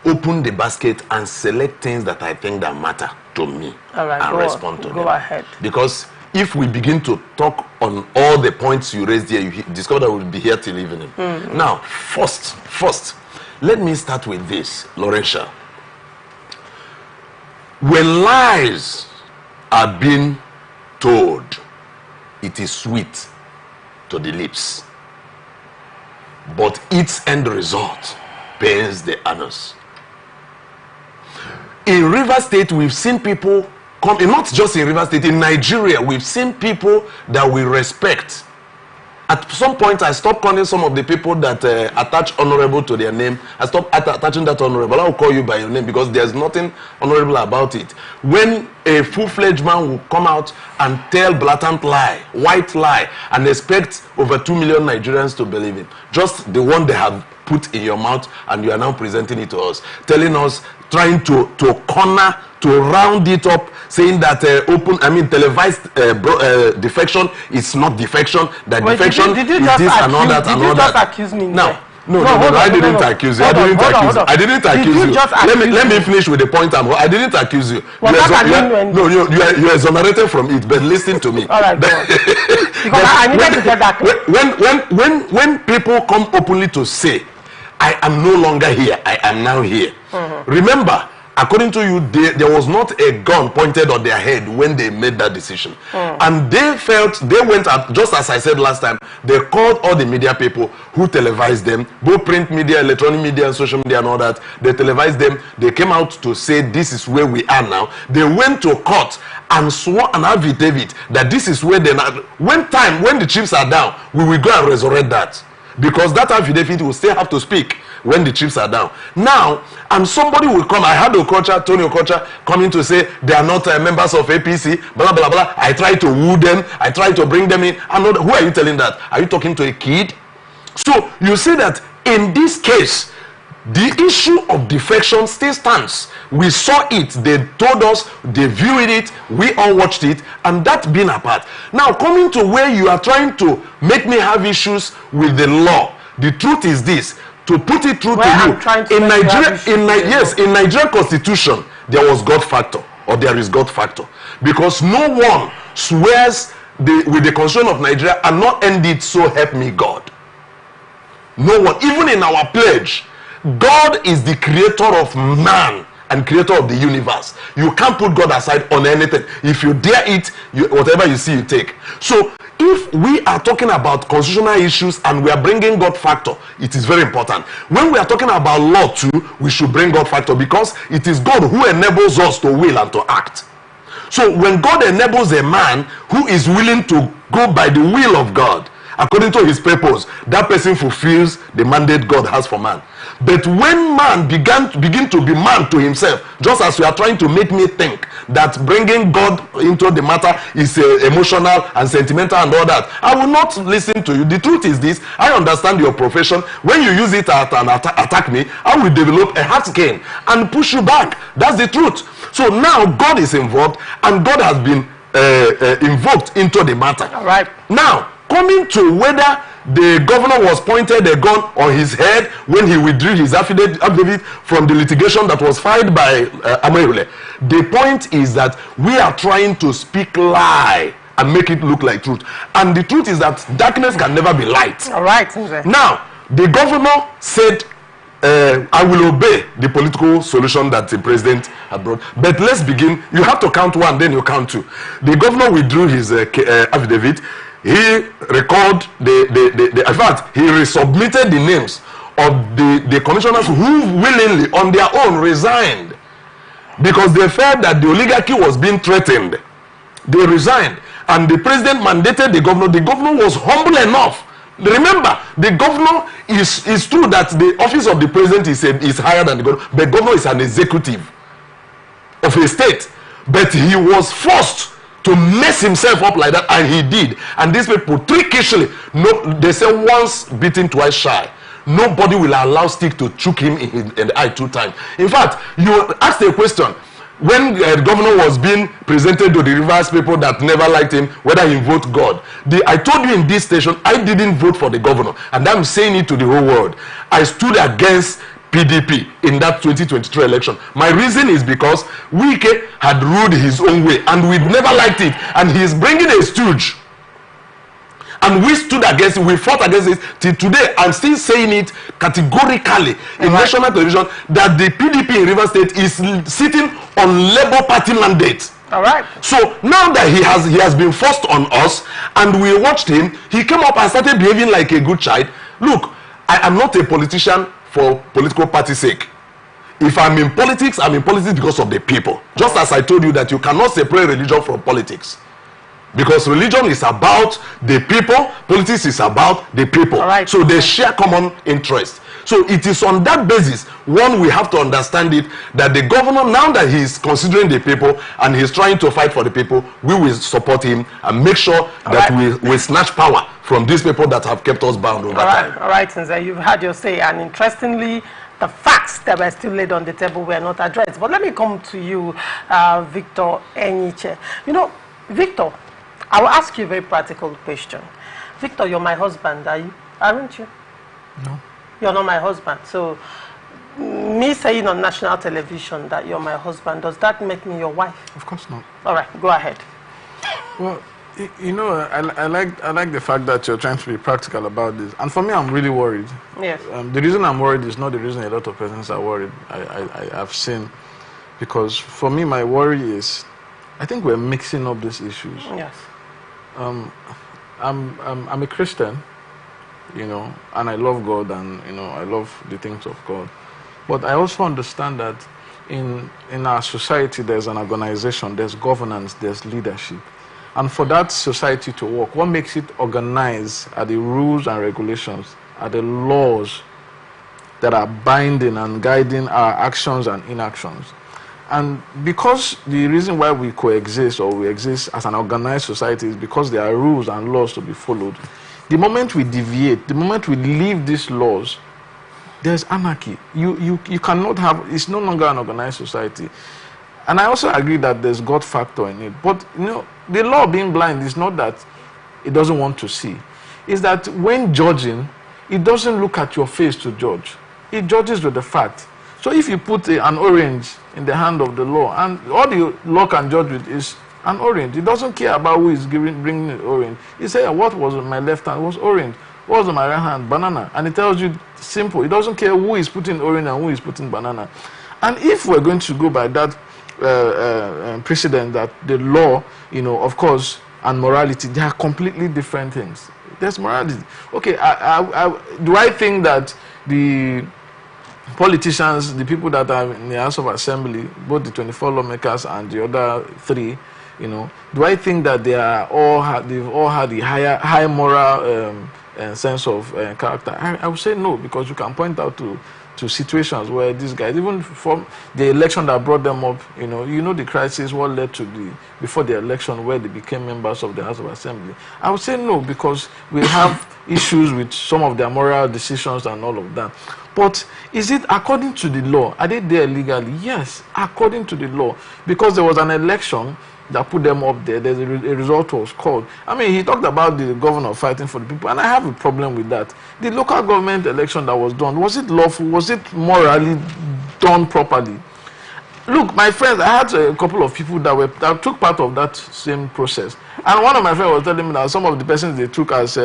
open the basket and select things that I think that matter to me. All right, and respond to them. Go ahead. Because if we begin to talk on all the points you raised here, you discover that we'll be here till evening. Now, first, let me start with this, Laurentia. When lies are being told, it is sweet to the lips, but its end result pains the anus. In Rivers State, we've seen people come, not just in Rivers State, in Nigeria, we've seen people that we respect. At some point, I stopped calling some of the people that attach honorable to their name. I stopped attaching that honorable. I'll call you by your name because there's nothing honorable about it. When a full-fledged man will come out and tell blatant lie, white lie, and expect over 2 million Nigerians to believe it, just the one they have put in your mouth, and you are now presenting it to us, telling us, trying to corner, to round it up, saying that televised defection is not defection, that defection is this and all that and all that. Did you just accuse me? Now, no, I didn't accuse you. I didn't accuse you. Let me finish with the point. I didn't accuse you. You exonerated from it, but listen to me. All right, go on. Because I needed to get that. When people come openly to say, I am no longer here, I am now here. Remember, according to you, there was not a gun pointed on their head when they made that decision. And they went out, just as I said last time, they called all the media people who televised them, both print media, electronic media, and social media and all that. They televised them. They came out to say, this is where we are now. They went to court and swore an affidavit that this is where they are. When the chiefs are down, we will go and resurrect that. because that affidavit will still have to speak when the chips are down. Now, and somebody will come. I had Tony Okocha coming to say they are not members of APC, blah, blah, blah. I try to woo them. I try to bring them in. Who are you telling that? Are you talking to a kid? So you see that in this case, the issue of defection still stands. We saw it. They told us, they viewed it, we all watched it, and that being apart. Now, coming to where you are trying to make me have issues with the law, the truth is this. To put it through to you, in Nigeria Constitution, there was God factor, or there is God factor, because no one swears with the Constitution of Nigeria and not end it, so help me God. No one, even in our pledge, God is the creator of man and creator of the universe. You can't put God aside on anything. If you dare it, whatever you see, you take. So if we are talking about constitutional issues and we are bringing God factor, it is very important. When we are talking about law too, we should bring God factor, because it is God who enables us to will and to act. So when God enables a man who is willing to go by the will of God, according to his purpose, that person fulfills the mandate God has for man. But when man begin to be man to himself, just as you are trying to make me think that bringing God into the matter is emotional and sentimental and all that, I will not listen to you. The truth is this: I understand your profession. When you use it and attack me, I will develop a hard skin and push you back. That's the truth. So now God is involved, and God has been invoked into the matter. All right. Now, coming to whether the governor was pointed a gun on his head when he withdrew his affidavit from the litigation that was filed by Amoyole. The point is that we are trying to speak lie and make it look like truth. And the truth is that darkness can never be light. All right. Now, the governor said, I will obey the political solution that the president had brought. But let's begin. You have to count one, then you count two. The governor withdrew his affidavit. He recalled in fact, he resubmitted the names of the commissioners who willingly, on their own, resigned because they felt that the oligarchy was being threatened. They resigned, and the president mandated the governor. The governor was humble enough. Remember, the governor is true that the office of the president is higher than the governor. The governor is an executive of a state, but he was forced to mess himself up like that, and he did. And these people trickishly, they say once bitten, twice shy. Nobody will allow stick to choke him in the eye 2 times. In fact, you asked a question when the governor was being presented to the Rivers people that never liked him, whether he vote God. I told you in this station, I didn't vote for the governor, and I'm saying it to the whole world. I stood against PDP in that 2023 election. My reason is because Wike had ruled his own way, and we never liked it, and he is bringing a stooge, and we stood against it. We fought against it. Till today, I'm still saying it categorically in national television that the PDP in Rivers State is sitting on Labour Party mandate. All right. So now that he has been forced on us, and we watched him, he came up and started behaving like a good child. Look, I am not a politician for political party's sake. If I'm in politics because of the people. Just as I told you that you cannot separate religion from politics, because religion is about the people, politics is about the people. Right. So they share common interest. So it is on that basis, one, we have to understand it, that the governor, now that he is considering the people and he's trying to fight for the people, we will support him and make sure that we snatch power from these people that have kept us bound over time. All right, Sinza, you've had your say, and interestingly, the facts that were still laid on the table were not addressed. But let me come to you, Victor Enyiche. You know, Victor, I will ask you a very practical question. Victor, you're my husband, aren't you? No. You're not my husband. So, me saying on national television that you're my husband, does that make me your wife? Of course not. All right, go ahead. Well, you know, I like the fact that you're trying to be practical about this. And for me, I'm really worried. Yes. The reason I'm worried is not the reason a lot of persons are worried. I've seen, because for me, my worry is, I think we're mixing up these issues. Yes. I'm a Christian, you know, and I love God, and you know, I love the things of God. But I also understand that in our society, there's an organization, there's governance, there's leadership. And for that society to work, what makes it organized are the rules and regulations are the laws that are binding and guiding our actions and inactions. And because the reason why we coexist or we exist as an organized society is because there are rules and laws to be followed. The moment we deviate, the moment we leave these laws, there's anarchy. You cannot have, it's no longer an organized society. And I also agree that there's God factor in it. But you know, the law being blind is not that it doesn't want to see. It's that when judging, it doesn't look at your face to judge. It judges with the fact. So if you put an orange in the hand of the law, and all the law can judge with is an orange. It doesn't care about who is bringing the orange. It says, what was on my left hand was orange. What was on my right hand? Banana. And it tells you simple. It doesn't care who is putting orange and who is putting banana. And if we're going to go by that precedent that the law, you know, of course, and morality, they are completely different things. There's morality. Okay, do I think that the politicians, the people that are in the House of Assembly, both the 24 lawmakers and the other 3, you know, do I think that they've all had the high moral sense of character? I would say no, because you can point out to situations where these guys, even from the election that brought them up, you know the crisis, what led to before the election where they became members of the House of Assembly. I would say no, because we have issues with some of their moral decisions and all of that. But is it according to the law? Are they there legally? Yes, according to the law. Because there was an election that put them up there. There's a result was called. I mean, he talked about the governor fighting for the people, and I have a problem with that. The local government election that was done, was it lawful? Was it morally done properly? Look, my friends, I had a couple of people that took part of that same process. And one of my friends was telling me that some of the persons they took as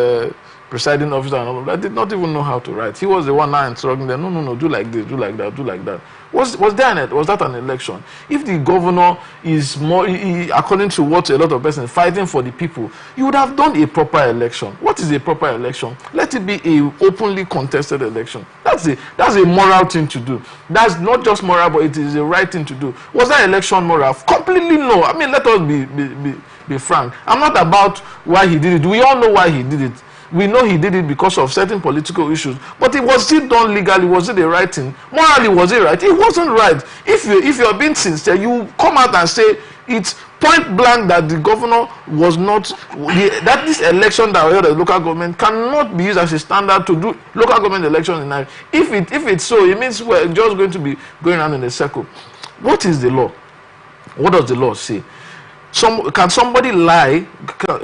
presiding officer and all of that did not even know how to write. He was the one now instructing them, no, do like this, do like that, do like that. Was that an election? If the governor is more, according to what a lot of persons fighting for the people, you would have done a proper election. What is a proper election? Let it be a openly contested election. That's a moral thing to do. That's not just moral, but it is a right thing to do. Was that election moral? Completely no. I mean, let us be frank. I'm not about why he did it. We all know why he did it. We know he did it because of certain political issues. But was it done legally? Was it the right thing? Morally, was it right? It wasn't right. If you're being sincere, you come out and say it's point blank that the governor was not, that this election that we held at the local government cannot be used as a standard to do local government elections in Nigeria. If it's so, it means we're just going to be going around in a circle. What is the law? What does the law say? Can somebody lie?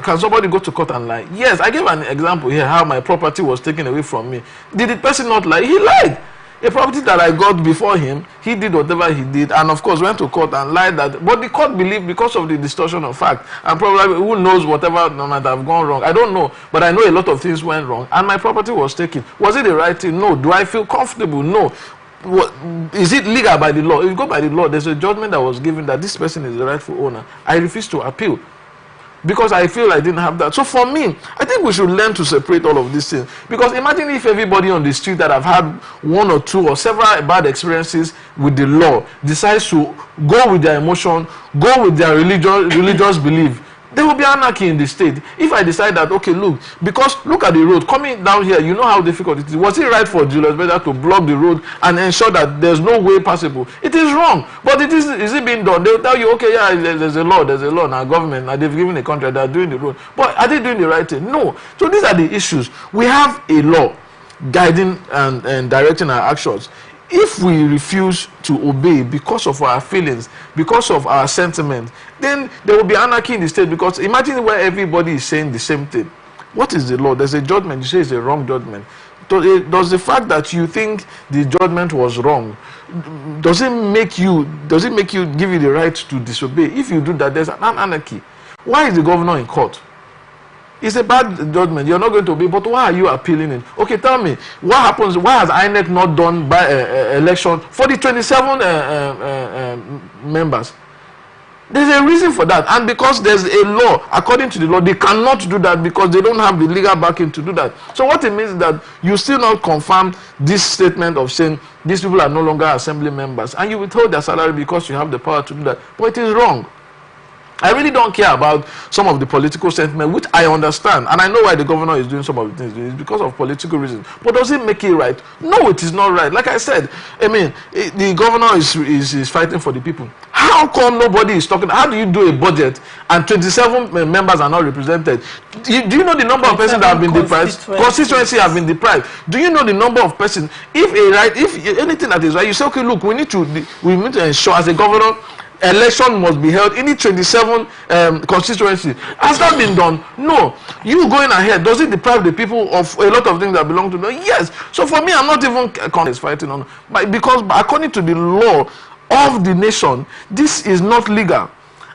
Can somebody go to court and lie? Yes, I gave an example here how my property was taken away from me. Did the person not lie? He lied. A property that I got before him, he did whatever he did, and of course went to court and lied that. But the court believed because of the distortion of fact, and probably who knows whatever might have gone wrong. I don't know, but I know a lot of things went wrong, and my property was taken. Was it the right thing? No. Do I feel comfortable? No. Is it legal by the law? If you go by the law, there's a judgment that was given that this person is the rightful owner. I refuse to appeal because I feel I didn't have that. So for me, I think we should learn to separate all of these things. Because imagine if everybody on the street that have had one or two or several bad experiences with the law decides to go with their emotion, go with their religious belief. There will be anarchy in the state. If I decide that, okay, because look at the road coming down here, you know how difficult it is. Was it right for Julius Berger to block the road and ensure that there's no way passable? It is wrong, but is it being done? They'll tell you, okay, yeah, there's a law now, government, now they've given a contract, they're doing the road. But are they doing the right thing? No. So these are the issues. We have a law guiding and directing our actions. If we refuse to obey because of our feelings, because of our sentiment, then there will be anarchy in the state. Because imagine where everybody is saying the same thing. What is the law? There's a judgment. You say it's a wrong judgment. Does the fact that you think the judgment was wrong, does it make you give you the right to disobey? If you do that, there's an anarchy. Why is the governor in court? It's a bad judgment. You're not going to obey, but why are you appealing it? Okay, tell me, what happens? Why has INEC not done by election for the 27 members? There's a reason for that, and because there's a law, according to the law, they cannot do that because they don't have the legal backing to do that. So what it means is that you still not confirm this statement of saying these people are no longer assembly members, and you withhold their salary because you have the power to do that. But it is wrong. I really don't care about some of the political sentiment, which I understand, and I know why the governor is doing some of the things. It's because of political reasons. But does it make it right? No, it is not right. Like I said, I mean, the governor is fighting for the people. How come nobody is talking? How do you do a budget and 27 members are not represented? Do you know the number of persons that have been deprived? Constituency have been deprived. Do you know the number of persons? If anything that is right, you say, okay, look, we need to ensure as a governor, election must be held in the 27 constituency. Has that been done? No. You going ahead, does it deprive the people of a lot of things that belong to them? Yes. So for me, I'm not even fighting on, because according to the law of the nation, this is not legal.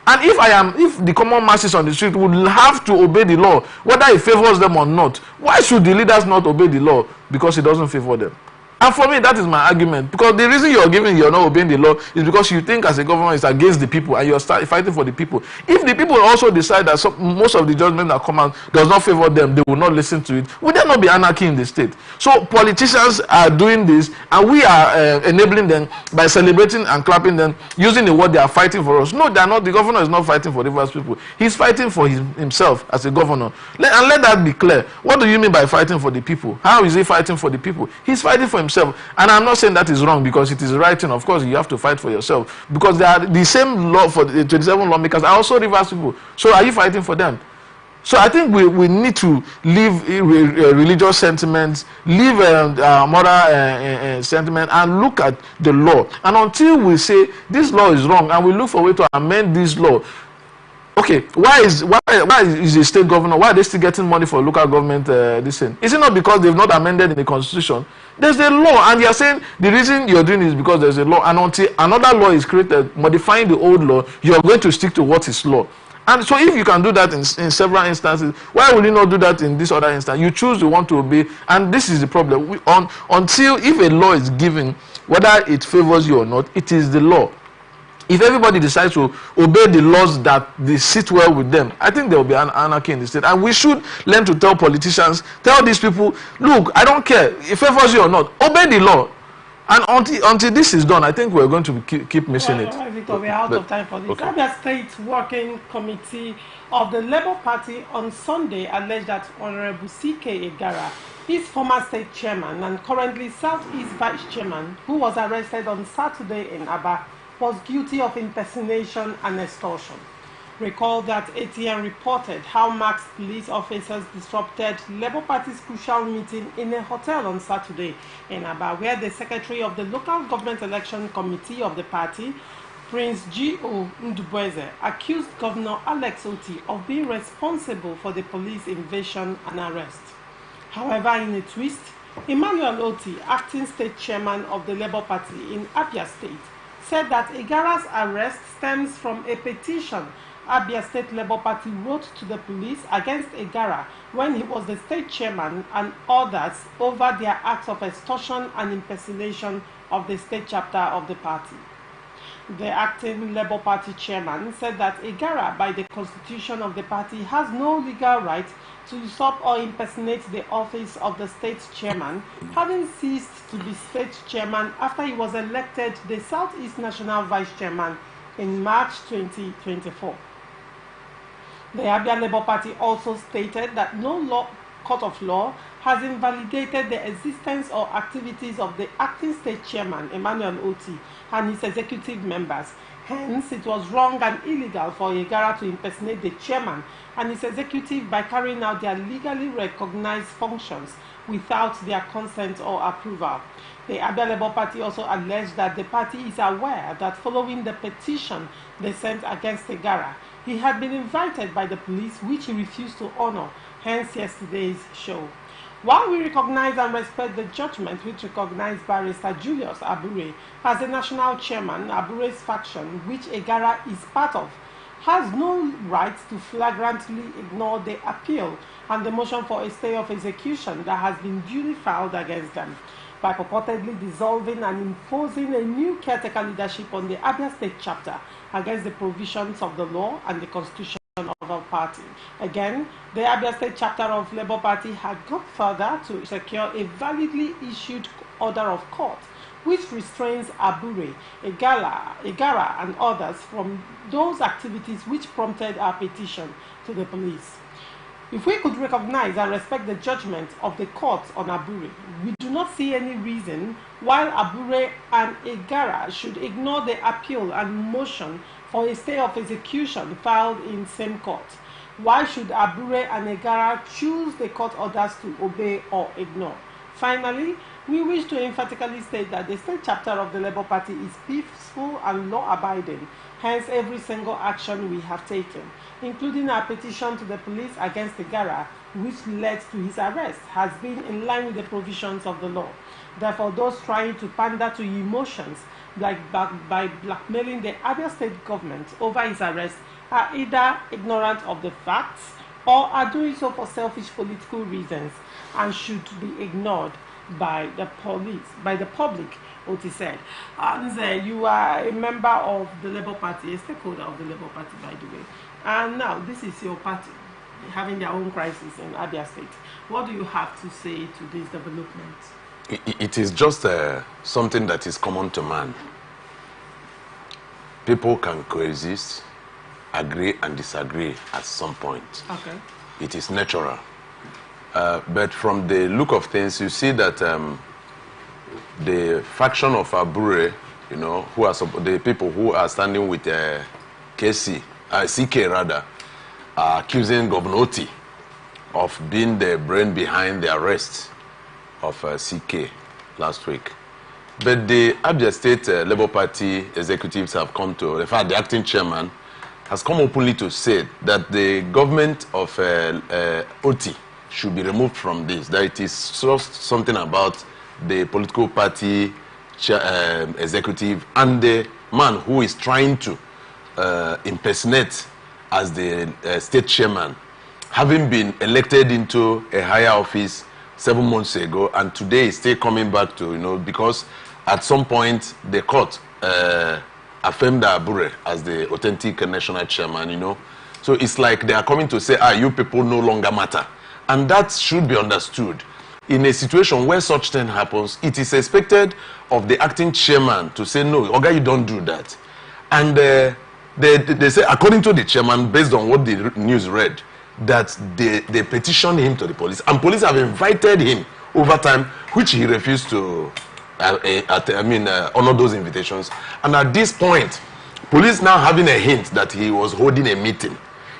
And if the common masses on the street would have to obey the law, whether it favors them or not, why should the leaders not obey the law? Because it doesn't favor them. And for me, that is my argument. Because the reason you're not obeying the law is because you think as a government is against the people and you're fighting for the people. If the people also decide that most of the judgment that come out does not favor them, they will not listen to it, would there not be anarchy in the state? So politicians are doing this, and we are enabling them by celebrating and clapping them, using the word they are fighting for us. No, they are not. The governor is not fighting for Rivers people. He's fighting for himself as a governor. And let that be clear. What do you mean by fighting for the people? How is he fighting for the people? He's fighting for himself. And I'm not saying that is wrong, because it is right, and of course you have to fight for yourself, because they are the same law for the 27 lawmakers are also Rivers people. So are you fighting for them? So I think we need to leave religious sentiments, leave moral sentiment, and look at the law. And until we say this law is wrong and we look for a way to amend this law, okay, why is the state governor, why are they still getting money for local government this thing? Is it not because they've not amended in the constitution? There's a law, and you're saying the reason you're doing it is because there's a law, and until another law is created modifying the old law, you're going to stick to what is law. And so if you can do that in several instances, why will you not do that in this other instance? You choose to want to obey, and this is the problem. Until if a law is given, whether it favors you or not, it is the law. If everybody decides to obey the laws that they sit well with them, I think there will be an anarchy in the state. And we should learn to tell politicians, tell these people, look, I don't care, it favors you or not, obey the law. And until this is done, I think we're going to keep missing it. Victor, we're out of time for this. Okay. Abia State Working Committee of the Labour Party on Sunday alleged that Honorable C.K. Igara, his former state chairman and currently Southeast Vice Chairman, who was arrested on Saturday in Aba, was guilty of impersonation and extortion. Recall that ATN reported how masked police officers disrupted Labour Party's crucial meeting in a hotel on Saturday in Aba, where the secretary of the local government election committee of the party, Prince G.O. Ndubweze, accused Governor Alex Oti of being responsible for the police invasion and arrest. However, in a twist, Emmanuel Oti, acting state chairman of the Labour Party in Abia State, said that Igara's arrest stems from a petition Abia State Labour Party wrote to the police against Igara when he was the state chairman and others over their acts of extortion and impersonation of the state chapter of the party. The acting Labour Party chairman said that Igara, by the constitution of the party, has no legal right to usurp or impersonate the office of the state chairman, having ceased to be state chairman after he was elected the Southeast National Vice Chairman in March 2024. The Abia Labour Party also stated that no court of law has invalidated the existence or activities of the acting state chairman, Emmanuel Oti, and his executive members. Hence, it was wrong and illegal for Igara to impersonate the chairman and his executive by carrying out their legally recognized functions without their consent or approval. The Abia Labour Party also alleged that the party is aware that following the petition they sent against Igara, he had been invited by the police, which he refused to honor, hence yesterday's show. While we recognize and respect the judgment which recognized Barrister Julius Abure as the national chairman, Abure's faction, which Igara is part of, has no right to flagrantly ignore the appeal and the motion for a stay of execution that has been duly filed against them, by purportedly dissolving and imposing a new caretaker leadership on the Abia State chapter against the provisions of the law and the constitution of our party. Again, the Abia State chapter of Labour Party had gone further to secure a validly issued order of court which restrains Abure, Igara, and others from those activities which prompted our petition to the police. If we could recognize and respect the judgment of the court on Abure, we do not see any reason why Abure and Igara should ignore the appeal and motion for a stay of execution filed in same court. Why should Abure and Igara choose the court orders to obey or ignore? Finally, we wish to emphatically state that the state chapter of the Labour Party is peaceful and law-abiding, hence every single action we have taken, including our petition to the police against Igara, which led to his arrest, has been in line with the provisions of the law. Therefore, those trying to pander to emotions by blackmailing the Abia State government over his arrest are either ignorant of the facts or are doing so for selfish political reasons and should be ignored by the police, by the public, Oti said. And you are a member of the Labour Party, a stakeholder of the Labour Party, by the way. And now this is your party having their own crisis in Abia State. What do you have to say to this development? It is just something that is common to man. People can coexist, agree and disagree at some point. Okay. It is natural. But from the look of things, you see that the faction of Abure, you know, who are the people who are standing with CK rather, are accusing Governor Oti of being the brain behind the arrest of CK last week. But the Abia State Labour Party executives have come to, in fact, the acting chairman has come openly to say that the government of Oti should be removed from this, that it is just something about the political party executive and the man who is trying to impersonate as the state chairman, having been elected into a higher office 7 months ago, and today is still coming back to, you know, because at some point the court affirmed Abure as the authentic national chairman, you know. So it's like they are coming to say, you people no longer matter. And that should be understood. In a situation where such thing happens, it is expected of the acting chairman to say, no, Oga, you don't do that. And they say, according to the chairman, based on what the news read, that they petitioned him to the police. And police have invited him over time, which he refused to honor those invitations. And at this point, police now having a hint that he was holding a meeting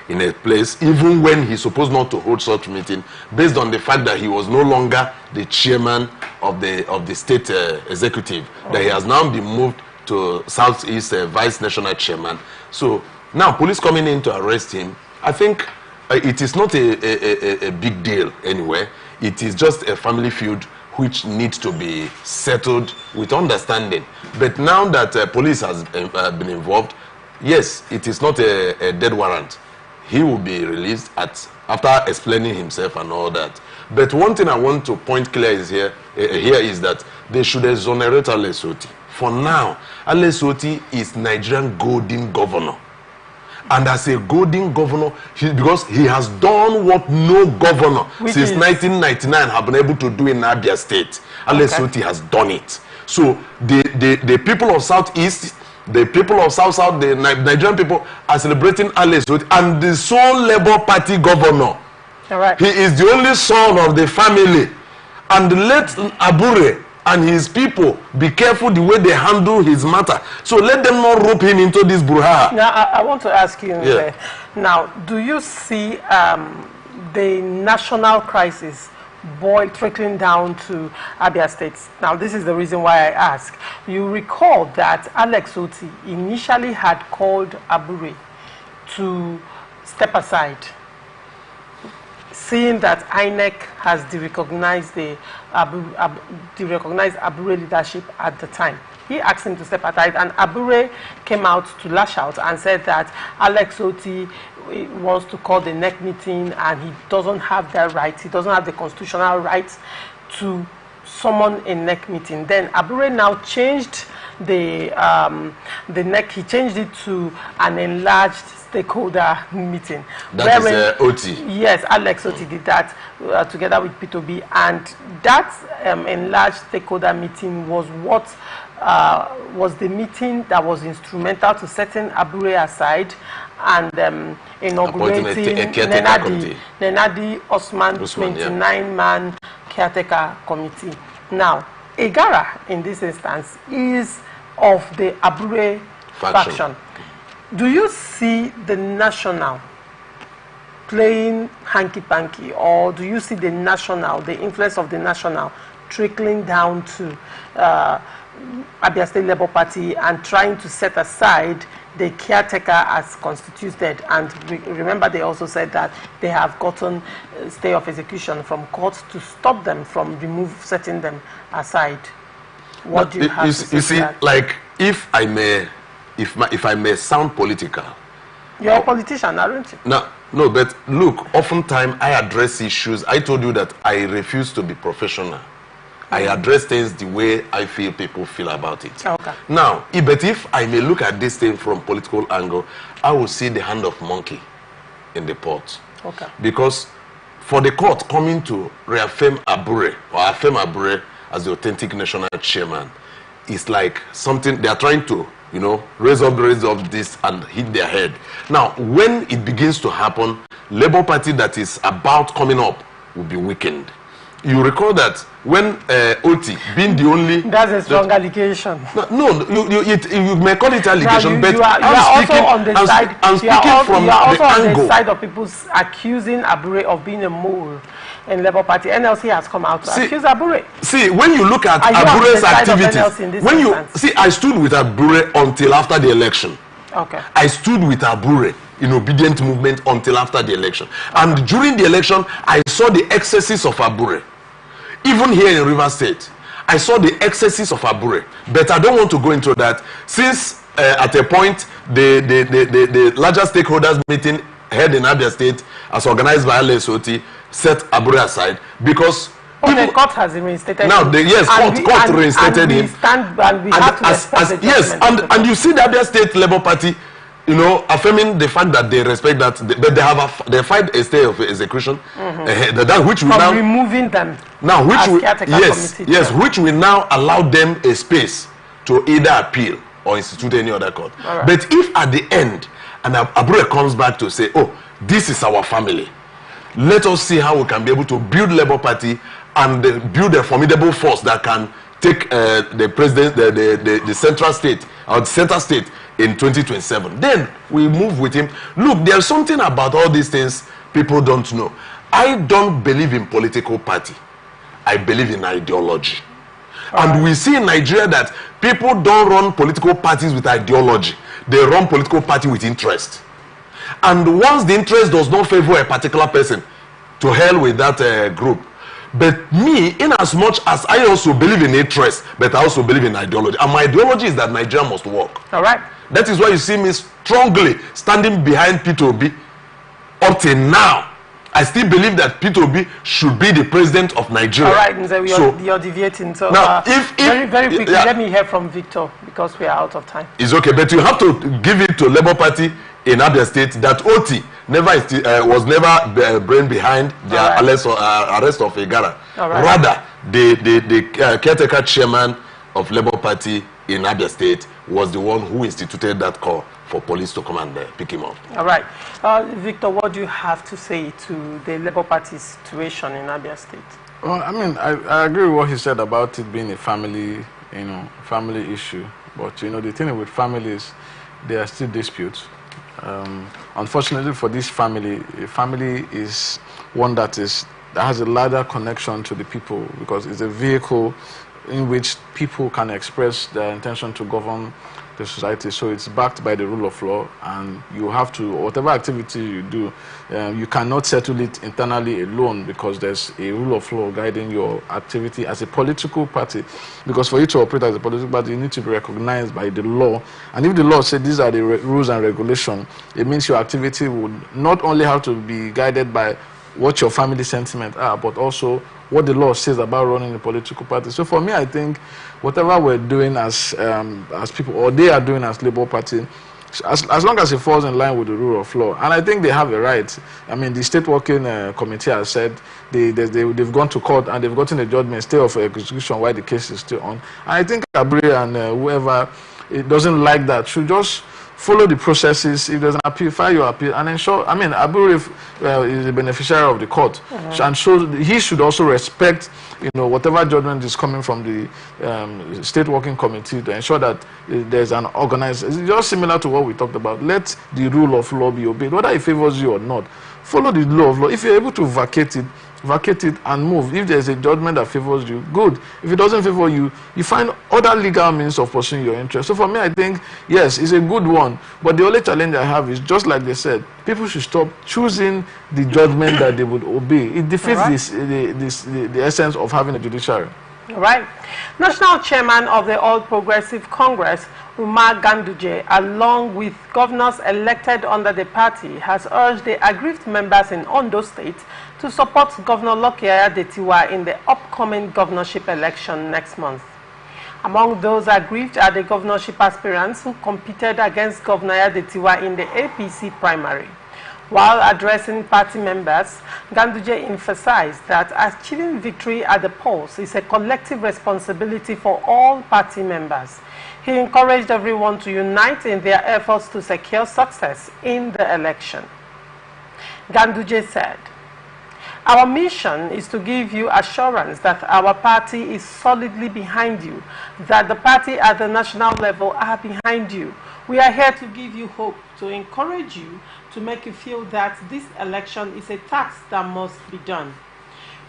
in a place, even when he's supposed not to hold such meeting, based on the fact that he was no longer the chairman of the state executive, that he has now been moved to Southeast vice national chairman. So now police coming in to arrest him, I think it is not a big deal anyway. It is just a family feud which needs to be settled with understanding. But now that police has been involved, yes, it is not a dead warrant. He will be released after explaining himself and all that. But one thing I want to point clear is here is that they should exonerate Alex Oti. For now, Alex Oti is Nigerian golden governor. And as a golden governor, because he has done what no governor since 1999 have been able to do in Abia State. Alex Oti has done it. So the people of Southeast, the people of South, the Nigerian people are celebrating Alex Oti, and the sole Labour Party governor. All right. He is the only son of the family. And let Abure and his people be careful the way they handle his matter. So let them not rope him into this brouhaha. Now, I want to ask you, now, do you see the national crisis trickling down to Abia State? Now, this is the reason why I ask. You recall that Alex Oti initially had called Abure to step aside, seeing that INEC has de-recognized the Abure leadership at the time. He asked him to step aside, and Abure came out to lash out and said that Alex Oti wants to call the NEC meeting and he doesn't have that right. He doesn't have the constitutional right to summon a NEC meeting. Then Abure now changed the NEC, he changed it to an enlarged stakeholder meeting. That is OT. Yes, Alex Oti did that together with P2B, and that enlarged stakeholder meeting was what was the meeting that was instrumental to setting Abure aside and inaugurating Nenadi Osman 29-man caretaker committee. Now, Igara, in this instance, is of the Abure faction. Do you see the national playing hanky-panky, or do you see the national, the influence of the national, trickling down to Abia State Labour Party and trying to set aside the caretaker as constituted? And remember, they also said that they have gotten stay of execution from courts to stop them from setting them aside. What do you have to say? You see, like, if I may sound political. You're a politician, aren't you? No, but look, oftentimes I address issues. I told you that I refuse to be professional. I address things the way I feel people feel about it. Okay. Now, but if I may look at this thing from political angle, I will see the hand of monkey in the pot. Okay. Because for the court coming to reaffirm Abure or affirm Abure as the authentic national chairman, it's like something they are trying to, you know, raise up this and hit their head. Now, when it begins to happen, Labour Party that is about coming up will be weakened. You recall that when OT being the only... That's a strong allegation. No, you may call it allegation, but you are also on the side. I'm speaking from the angle. The side of people accusing Abure of being a mole in Labour Party. NLC has come out to accuse Abure. See, when you look at Abure's activities, I stood with Abure until after the election. Okay. I stood with Abure in obedient movement until after the election. Okay. And during the election, I saw the excesses of Abure. Even here in Rivers State, I saw the excesses of Abure. But I don't want to go into that, since at a point, the larger stakeholders meeting held in Abia State, as organized by LSOT, set Abure aside because... the court has reinstated now, him. Court reinstated him. And you see the Abia State Labour Party, you know, affirming the fact that they respect that, but they filed a stay of execution, that which we now removing them. Now, which will now allow them a space to either appeal or institute any other court. Right. But if at the end, and Abure comes back to say, "Oh, this is our family," let us see how we can be able to build Labour Party and build a formidable force that can take the president, the central state or the center state in 2027. Then we move with him. Look, there's something about all these things people don't know. I don't believe in political party. I believe in ideology. And we see in Nigeria that people don't run political parties with ideology. They run political party with interest. And once the interest does not favor a particular person, to hell with that group. But me, in as much as I also believe in interest, but I also believe in ideology. And my ideology is that Nigeria must work. All right. That is why you see me strongly standing behind P2B. Up till now, I still believe that P2B should be the president of Nigeria. All right, so you're deviating. So now, very quickly, let me hear from Victor, because we are out of time. It's okay, but you have to give it to Labour Party in Abia State that OT was never brain behind the arrest of Igara. Rather, the caretaker chairman of Labour Party in Abia State was the one who instituted that call for police to come and pick him up. All right. Victor, what do you have to say to the Labour Party situation in Abia State? Well, I mean, I agree with what he said about it being a family, family issue. But, the thing with families, there are still disputes. Unfortunately for this family, a family is one that has a larger connection to the people, because it's a vehicle in which people can express their intention to govern the society. So it's backed by the rule of law, and you have to, whatever activity you do, you cannot settle it internally alone, because there's a rule of law guiding your activity as a political party. Because for you to operate as a political party, you need to be recognized by the law. And if the law says these are the rules and regulations, it means your activity would not only have to be guided by what your family sentiment are, but also what the law says about running a political party. So for me, I think whatever we're doing as people, or they are doing as Labour Party, as long as it falls in line with the rule of law, and I think they have a right. I mean, the state working committee has said they've gone to court and they've gotten a judgment, stay of execution while the case is still on. And I think Abri and whoever it doesn't like that should just follow the processes. If there's an appeal, file your appeal and ensure. I mean, Aburi is a beneficiary of the court, and so he should also respect, whatever judgment is coming from the state working committee to ensure that there's an organized. It's just similar to what we talked about. Let the rule of law be obeyed, whether it favors you or not. Follow the law of law. If you're able to vacate it and move. If there's a judgment that favors you, good. If it doesn't favor you, you find other legal means of pursuing your interest. So for me, I think, yes, it's a good one. But the only challenge I have is, just like they said, people should stop choosing the judgment that they would obey. It defeats the essence of having a judiciary. All right. National Chairman of the All Progressive Congress, Umar Ganduje, along with governors elected under the party, has urged the aggrieved members in Ondo State to support Governor Lucky Ayadetiwa in the upcoming governorship election next month. Among those aggrieved are the governorship aspirants who competed against Governor Ayadetiwa in the APC primary. While addressing party members, Ganduje emphasized that achieving victory at the polls is a collective responsibility for all party members. He encouraged everyone to unite in their efforts to secure success in the election. Ganduje said, "Our mission is to give you assurance that our party is solidly behind you, that the party at the national level are behind you. We are here to give you hope, to encourage you, to make you feel that this election is a task that must be done.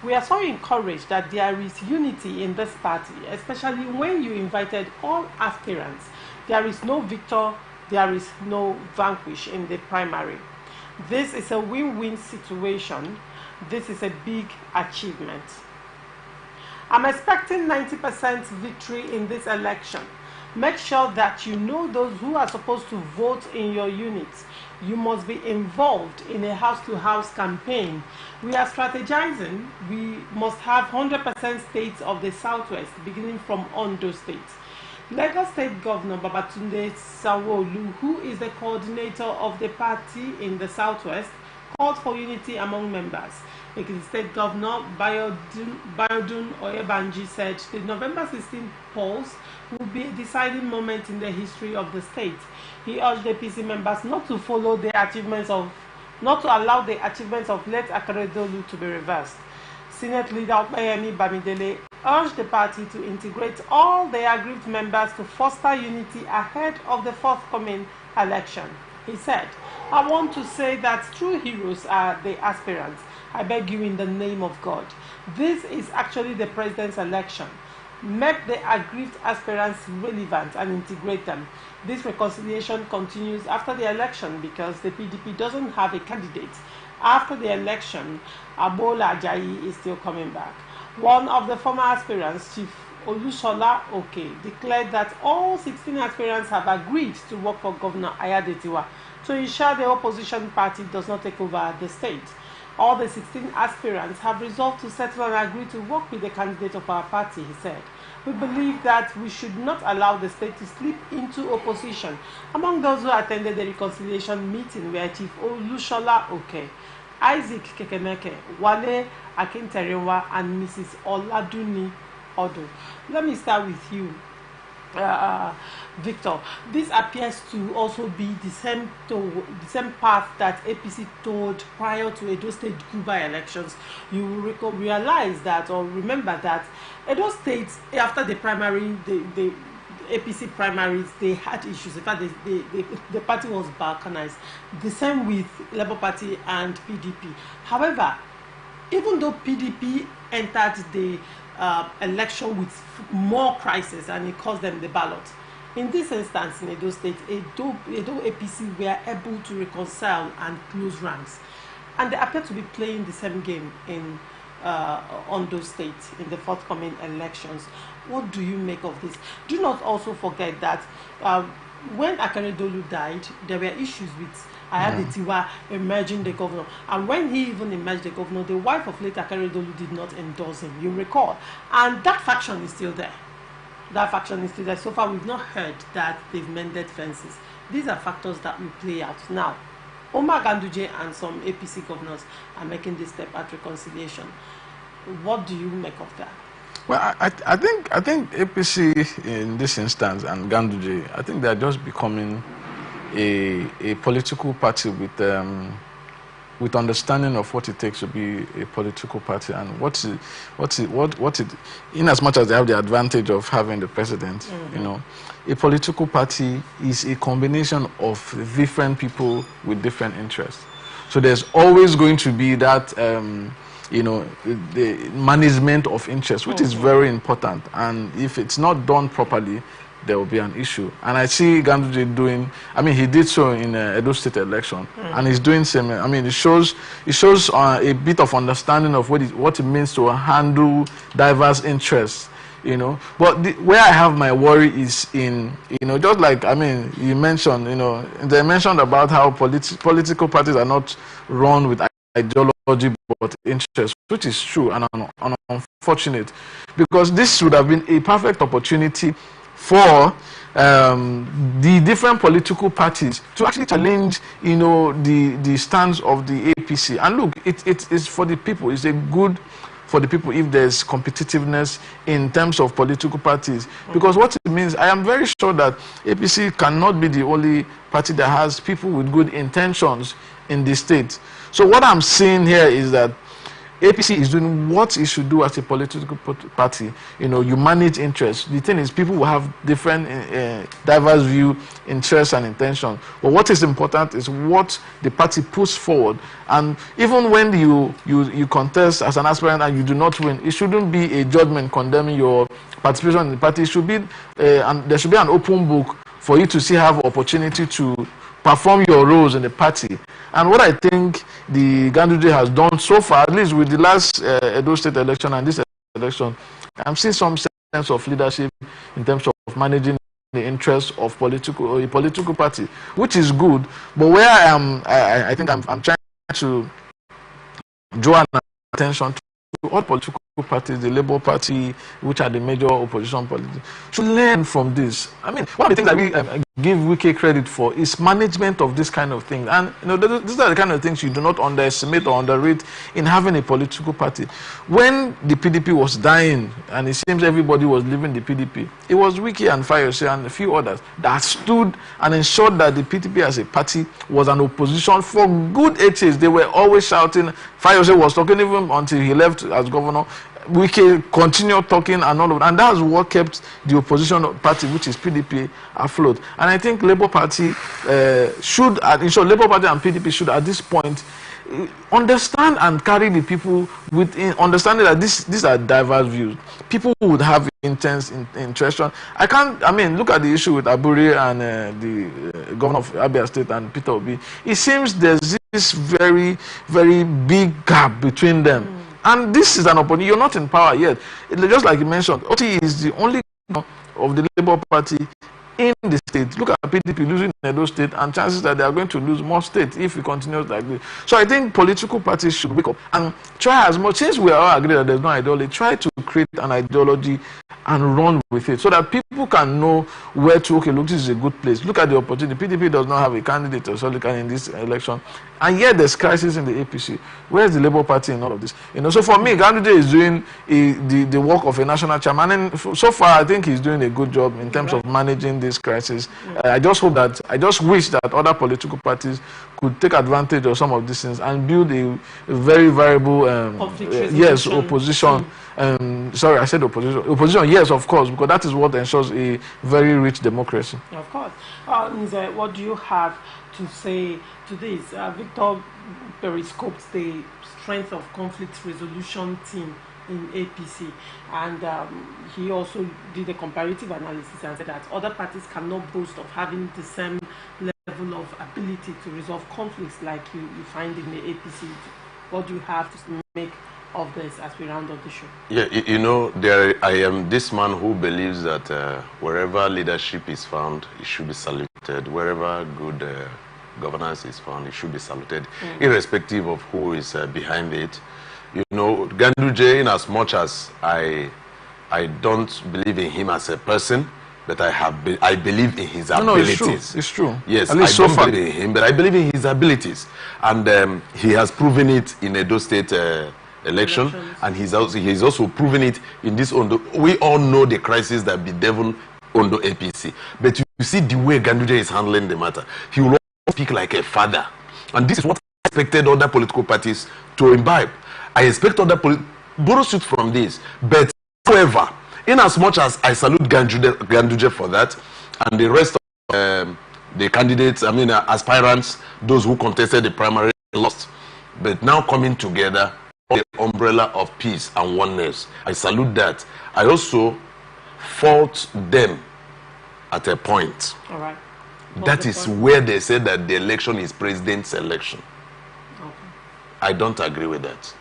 We are so encouraged that there is unity in this party, especially when you invited all aspirants. There is no victor, there is no vanquish in the primary. This is a win-win situation. This is a big achievement. I'm expecting 90% victory in this election. Make sure that you know those who are supposed to vote in your units. You must be involved in a house-to-house campaign. We are strategizing. We must have 100% states of the Southwest, beginning from Ondo State. Lagos State Governor Babatunde Sanwo-Olu, who is the coordinator of the party in the Southwest, called for unity among members. Ekiti State Governor Bayodun Oyebanji said the November 16 polls will be a deciding moment in the history of the state. He urged the APC members not to allow the achievements of late Akeredolu to be reversed. Senate leader Opeyemi Bamidele urged the party to integrate all the aggrieved members to foster unity ahead of the forthcoming election. He said, "I want to say that true heroes are the aspirants. I beg you in the name of God. This is actually the president's election. Make the aggrieved aspirants relevant and integrate them. This reconciliation continues after the election because the PDP doesn't have a candidate. After the election, Abola Ajayi is still coming back." One of the former aspirants, Chief Olusola Oke, declared that all 16 aspirants have agreed to work for Governor Ayadetiwa to ensure the opposition party does not take over the state. All the 16 aspirants have resolved to settle and agree to work with the candidate of our party, he said. "We believe that we should not allow the state to slip into opposition." Among those who attended the reconciliation meeting were Chief Olusola Oke, Isaac Kekemeke, Wale Akinterewa, and Mrs. Oladuni Odo. Let me start with you, Victor. This appears to also be the same path that APC told prior to Edo State Guba elections. You will realize that, or remember that Edo State, after the primary, the APC primaries, they had issues. In fact, the party was balkanized. The same with Labour Party and PDP. However, even though PDP entered the election with more crisis and it cost them the ballot, in this instance in Edo State, Edo APC were able to reconcile and close ranks, and they appear to be playing the same game in Ondo State in the forthcoming elections. What do you make of this? Do not also forget that when Akeredolu died, there were issues with Ayaditiwa emerging the governor. And when he even emerged the governor, the wife of late Akeredolu did not endorse him, you recall. And that faction is still there. That faction is still there. So far, we've not heard that they've mended fences. These are factors that will play out. Now, Omar Ganduje and some APC governors are making this step at reconciliation. What do you make of that? Well, I think APC in this instance and Ganduje, I think they are just becoming a political party with understanding of what it takes to be a political party and what it in as much as they have the advantage of having the president, you know, a political party is a combination of different people with different interests. So there's always going to be that you know, the management of interest, which is very important, and if it's not done properly, there will be an issue. And I see Ganduje doing, I mean, he did so in Edo State election, and he's doing same. I mean, it shows a bit of understanding of what it means to handle diverse interests, you know. But where I have my worry is in, you know, just like, I mean, you mentioned, you know, they mentioned about how political parties are not run with ideology but interest, which is true and unfortunate, because this would have been a perfect opportunity for the different political parties to actually challenge, you know, the stance of the APC. And look, it's for the people. It's a good for the people if there's competitiveness in terms of political parties, because what it means, I am very sure that APC cannot be the only party that has people with good intentions in the state. So what I'm seeing here is that APC is doing what it should do as a political party. You know, you manage interests. The thing is, people will have different, diverse view, interests, and intentions. But what is important is what the party puts forward. And even when you contest as an aspirant and you do not win, it shouldn't be a judgment condemning your participation in the party. It should be, and there should be an open book for you to see have opportunity to perform your roles in the party. And what I think the Ganduje has done so far, at least with the last Edo State election and this election, I'm seeing some sense of leadership in terms of managing the interests of a political party, which is good. But where I think I'm trying to draw attention to all political parties, the Labour Party, which are the major opposition parties, should learn from this. I mean, one of the things that we give Wike credit for is management of this kind of thing. And you know, these are the kind of things you do not underestimate or underrate in having a political party. When the PDP was dying, and it seems everybody was leaving the PDP, it was Wike and Fayose and a few others that stood and ensured that the PDP as a party was an opposition for good 8 years. They were always shouting. Fayose was talking even until he left as governor. We can continue talking and all of that, and that's what kept the opposition party, which is PDP, afloat. And I think Labour Party should, in short, Labour Party and PDP should at this point understand and carry the people with understanding that these are diverse views. People who would have intense interest. I mean, look at the issue with Aburi and the governor of Abia State and Peter Obi. It seems there's this very, very big gap between them. And this is an opportunity. You're not in power yet. Just like you mentioned, OT is the only of the Labour Party in the state. Look at PDP losing Edo State, and chances that they are going to lose more states if it continues like this. So I think political parties should wake up and try as much, since we are all agreed that there's no ideology, try to create an ideology and run with it so that people can know where to, okay, look, this is a good place. Look at the opportunity. PDP does not have a candidate or solid candidate in this election, and yet there's crisis in the APC. Where's the Labour Party in all of this? You know, so for me, Ganduje is doing the work of a national chairman, and so far I think he's doing a good job in terms of managing this crisis. I just wish that other political parties could take advantage of some of these things and build a very viable opposition. Sorry, I said opposition. Opposition, yes, of course, because that is what ensures a very rich democracy. Of course. Nze, what do you have to say to this? Victor periscoped the strength of conflict resolution team in APC, and he also did a comparative analysis and said that other parties cannot boast of having the same level of ability to resolve conflicts like you find in the APC. What do you have to make of this as we round up the show? Yeah, you know, I am this man who believes that wherever leadership is found, it should be saluted. Wherever good governance is found, it should be saluted, irrespective of who is behind it. You know, Ganduje, in as much as I don't believe in him as a person, but I believe in his abilities. No, it's true. It's true. Yes, at least I so don't believe in him, but I believe in his abilities, and he has proven it in Edo State election, and he's also proven it in this Ondo. We all know the crisis that bedeviled Ondo APC, but you see the way Ganduje is handling the matter. He will speak like a father, and this is what I expected other political parties to imbibe. I expect other borrow suit from this, but however, in as much as I salute Ganduje for that, and the rest of the candidates, aspirants, those who contested the primary lost, but now coming together under the umbrella of peace and oneness, I salute that. I also fault them at a point. All right. That is where they said that the election is president's election. Okay. I don't agree with that.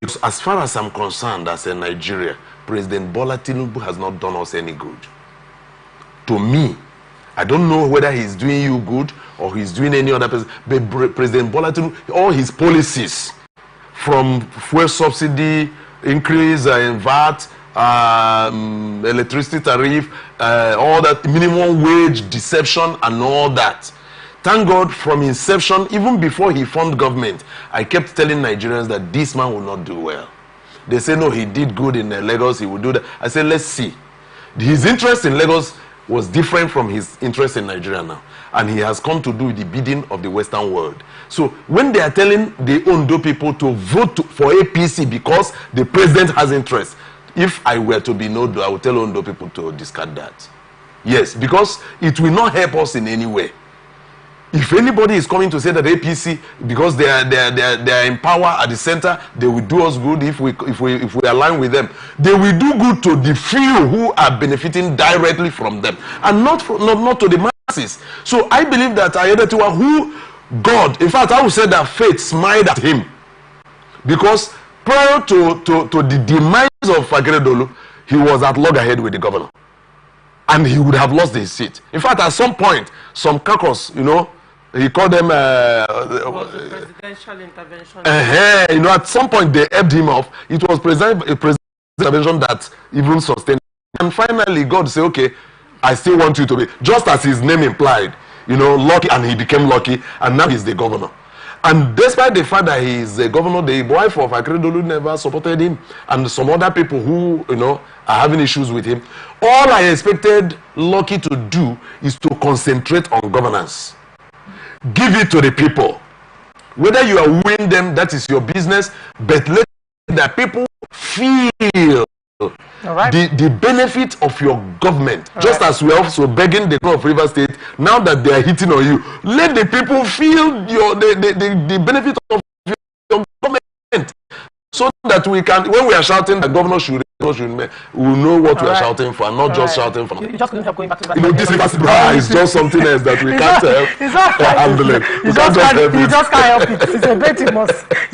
Because as far as I'm concerned, as a Nigeria, President Bola Tinubu has not done us any good. To me, I don't know whether he's doing you good or he's doing any other person, but President Bola Tinubu, all his policies, from fuel subsidy, increase in VAT, electricity tariff, all that, minimum wage, deception, and all that. Thank God, from inception, even before he formed government, I kept telling Nigerians that this man will not do well. They say, no, he did good in Lagos, he will do that. I said, let's see. His interest in Lagos was different from his interest in Nigeria now. And he has come to do the bidding of the Western world. So when they are telling the Ondo people to vote for APC because the president has interest, if I were to be Ondo, I would tell Ondo people to discard that. Yes, because it will not help us in any way. If anybody is coming to say that APC, because they are in power at the center, they will do us good if we align with them. They will do good to the few who are benefiting directly from them, and not to the masses. So I believe that Ayedetuwa, who God, in fact, I would say that fate smiled at him, because prior to the demise of Akeredolu, he was at loggerhead with the governor, and he would have lost his seat. In fact, at some point, some caucus, he called them presidential intervention. At some point they ebbed him off. It was presidential intervention that even sustained. And finally, God said, okay, I still want you to be, just as his name implied, lucky, and he became lucky, and now he's the governor. And despite the fact that he is a governor, the wife of Akeredolu never supported him, and some other people who, are having issues with him. All I expected Lucky to do is to concentrate on governance. Give it to the people. Whether you are winning them, that is your business, but let the people feel the benefit of your government. Just as we are also begging the government of Rivers State, now that they are hitting on you, let the people feel the benefit of your government, so that we can, when we are shouting the governor should, we will know what we are shouting for, and not just shouting for. You just couldn't help going back to that. This is just something else that we can't handle it. You just can't help it. It's a bait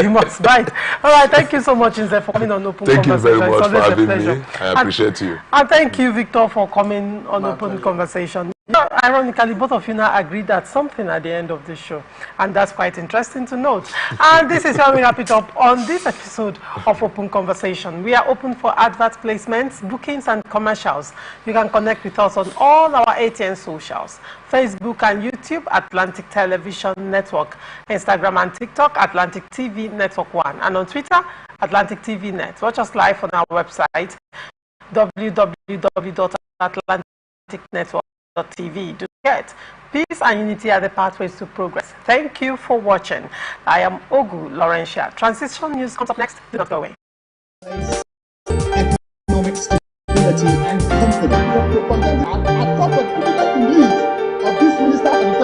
you must bite. All right, thank you so much, Nze, for coming on Open Conversation. Thank you very much for having me. I appreciate you. And thank you, Victor, for coming on Open Conversation. Ironically, both of you now agreed at something at the end of the show, and that's quite interesting to note. And this is how we wrap it up on this episode of Open Conversation. We are open for advert placements, bookings, and commercials. You can connect with us on all our ATN socials: Facebook and YouTube, Atlantic Television Network; Instagram and TikTok, Atlantic TV Network 1; and on Twitter, Atlantic TV Net. Watch us live on our website, www.atlanticnetwork.tv. Do get peace and unity are the pathways to progress. Thank you for watching. I am Ogu Laurentia. Transition News comes up next. Do not go away. Economic stability and confidence. At top of the lead of this minister and the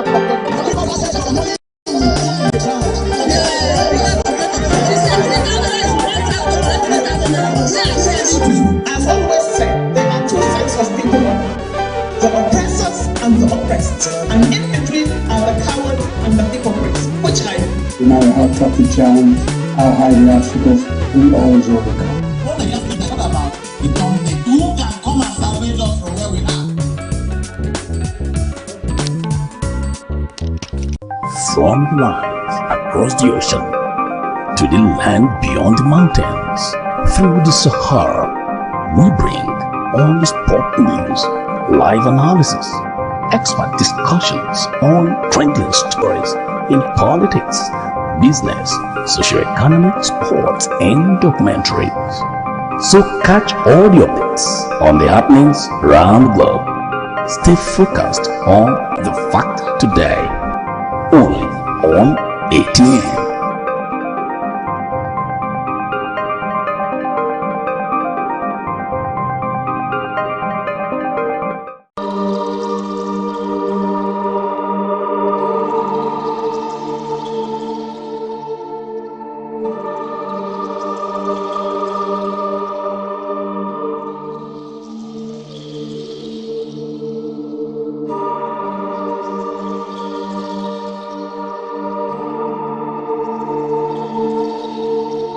I've always said there are two sets of people: the oppressors and the oppressed, and in between are the coward and the hypocrites. Which are you? No matter how tough the challenge, how high the obstacles, we always overcome. What the young people talk about, the government who can come and salvage us from where we are. From the lines across the ocean to the land beyond the mountains, through the Sahara, we bring all the sport news, live analysis, expert discussions on trending stories in politics, business, socio-economic, sports, and documentaries. So catch all the updates on the happenings around the globe. Stay focused on the fact today, only on ATN.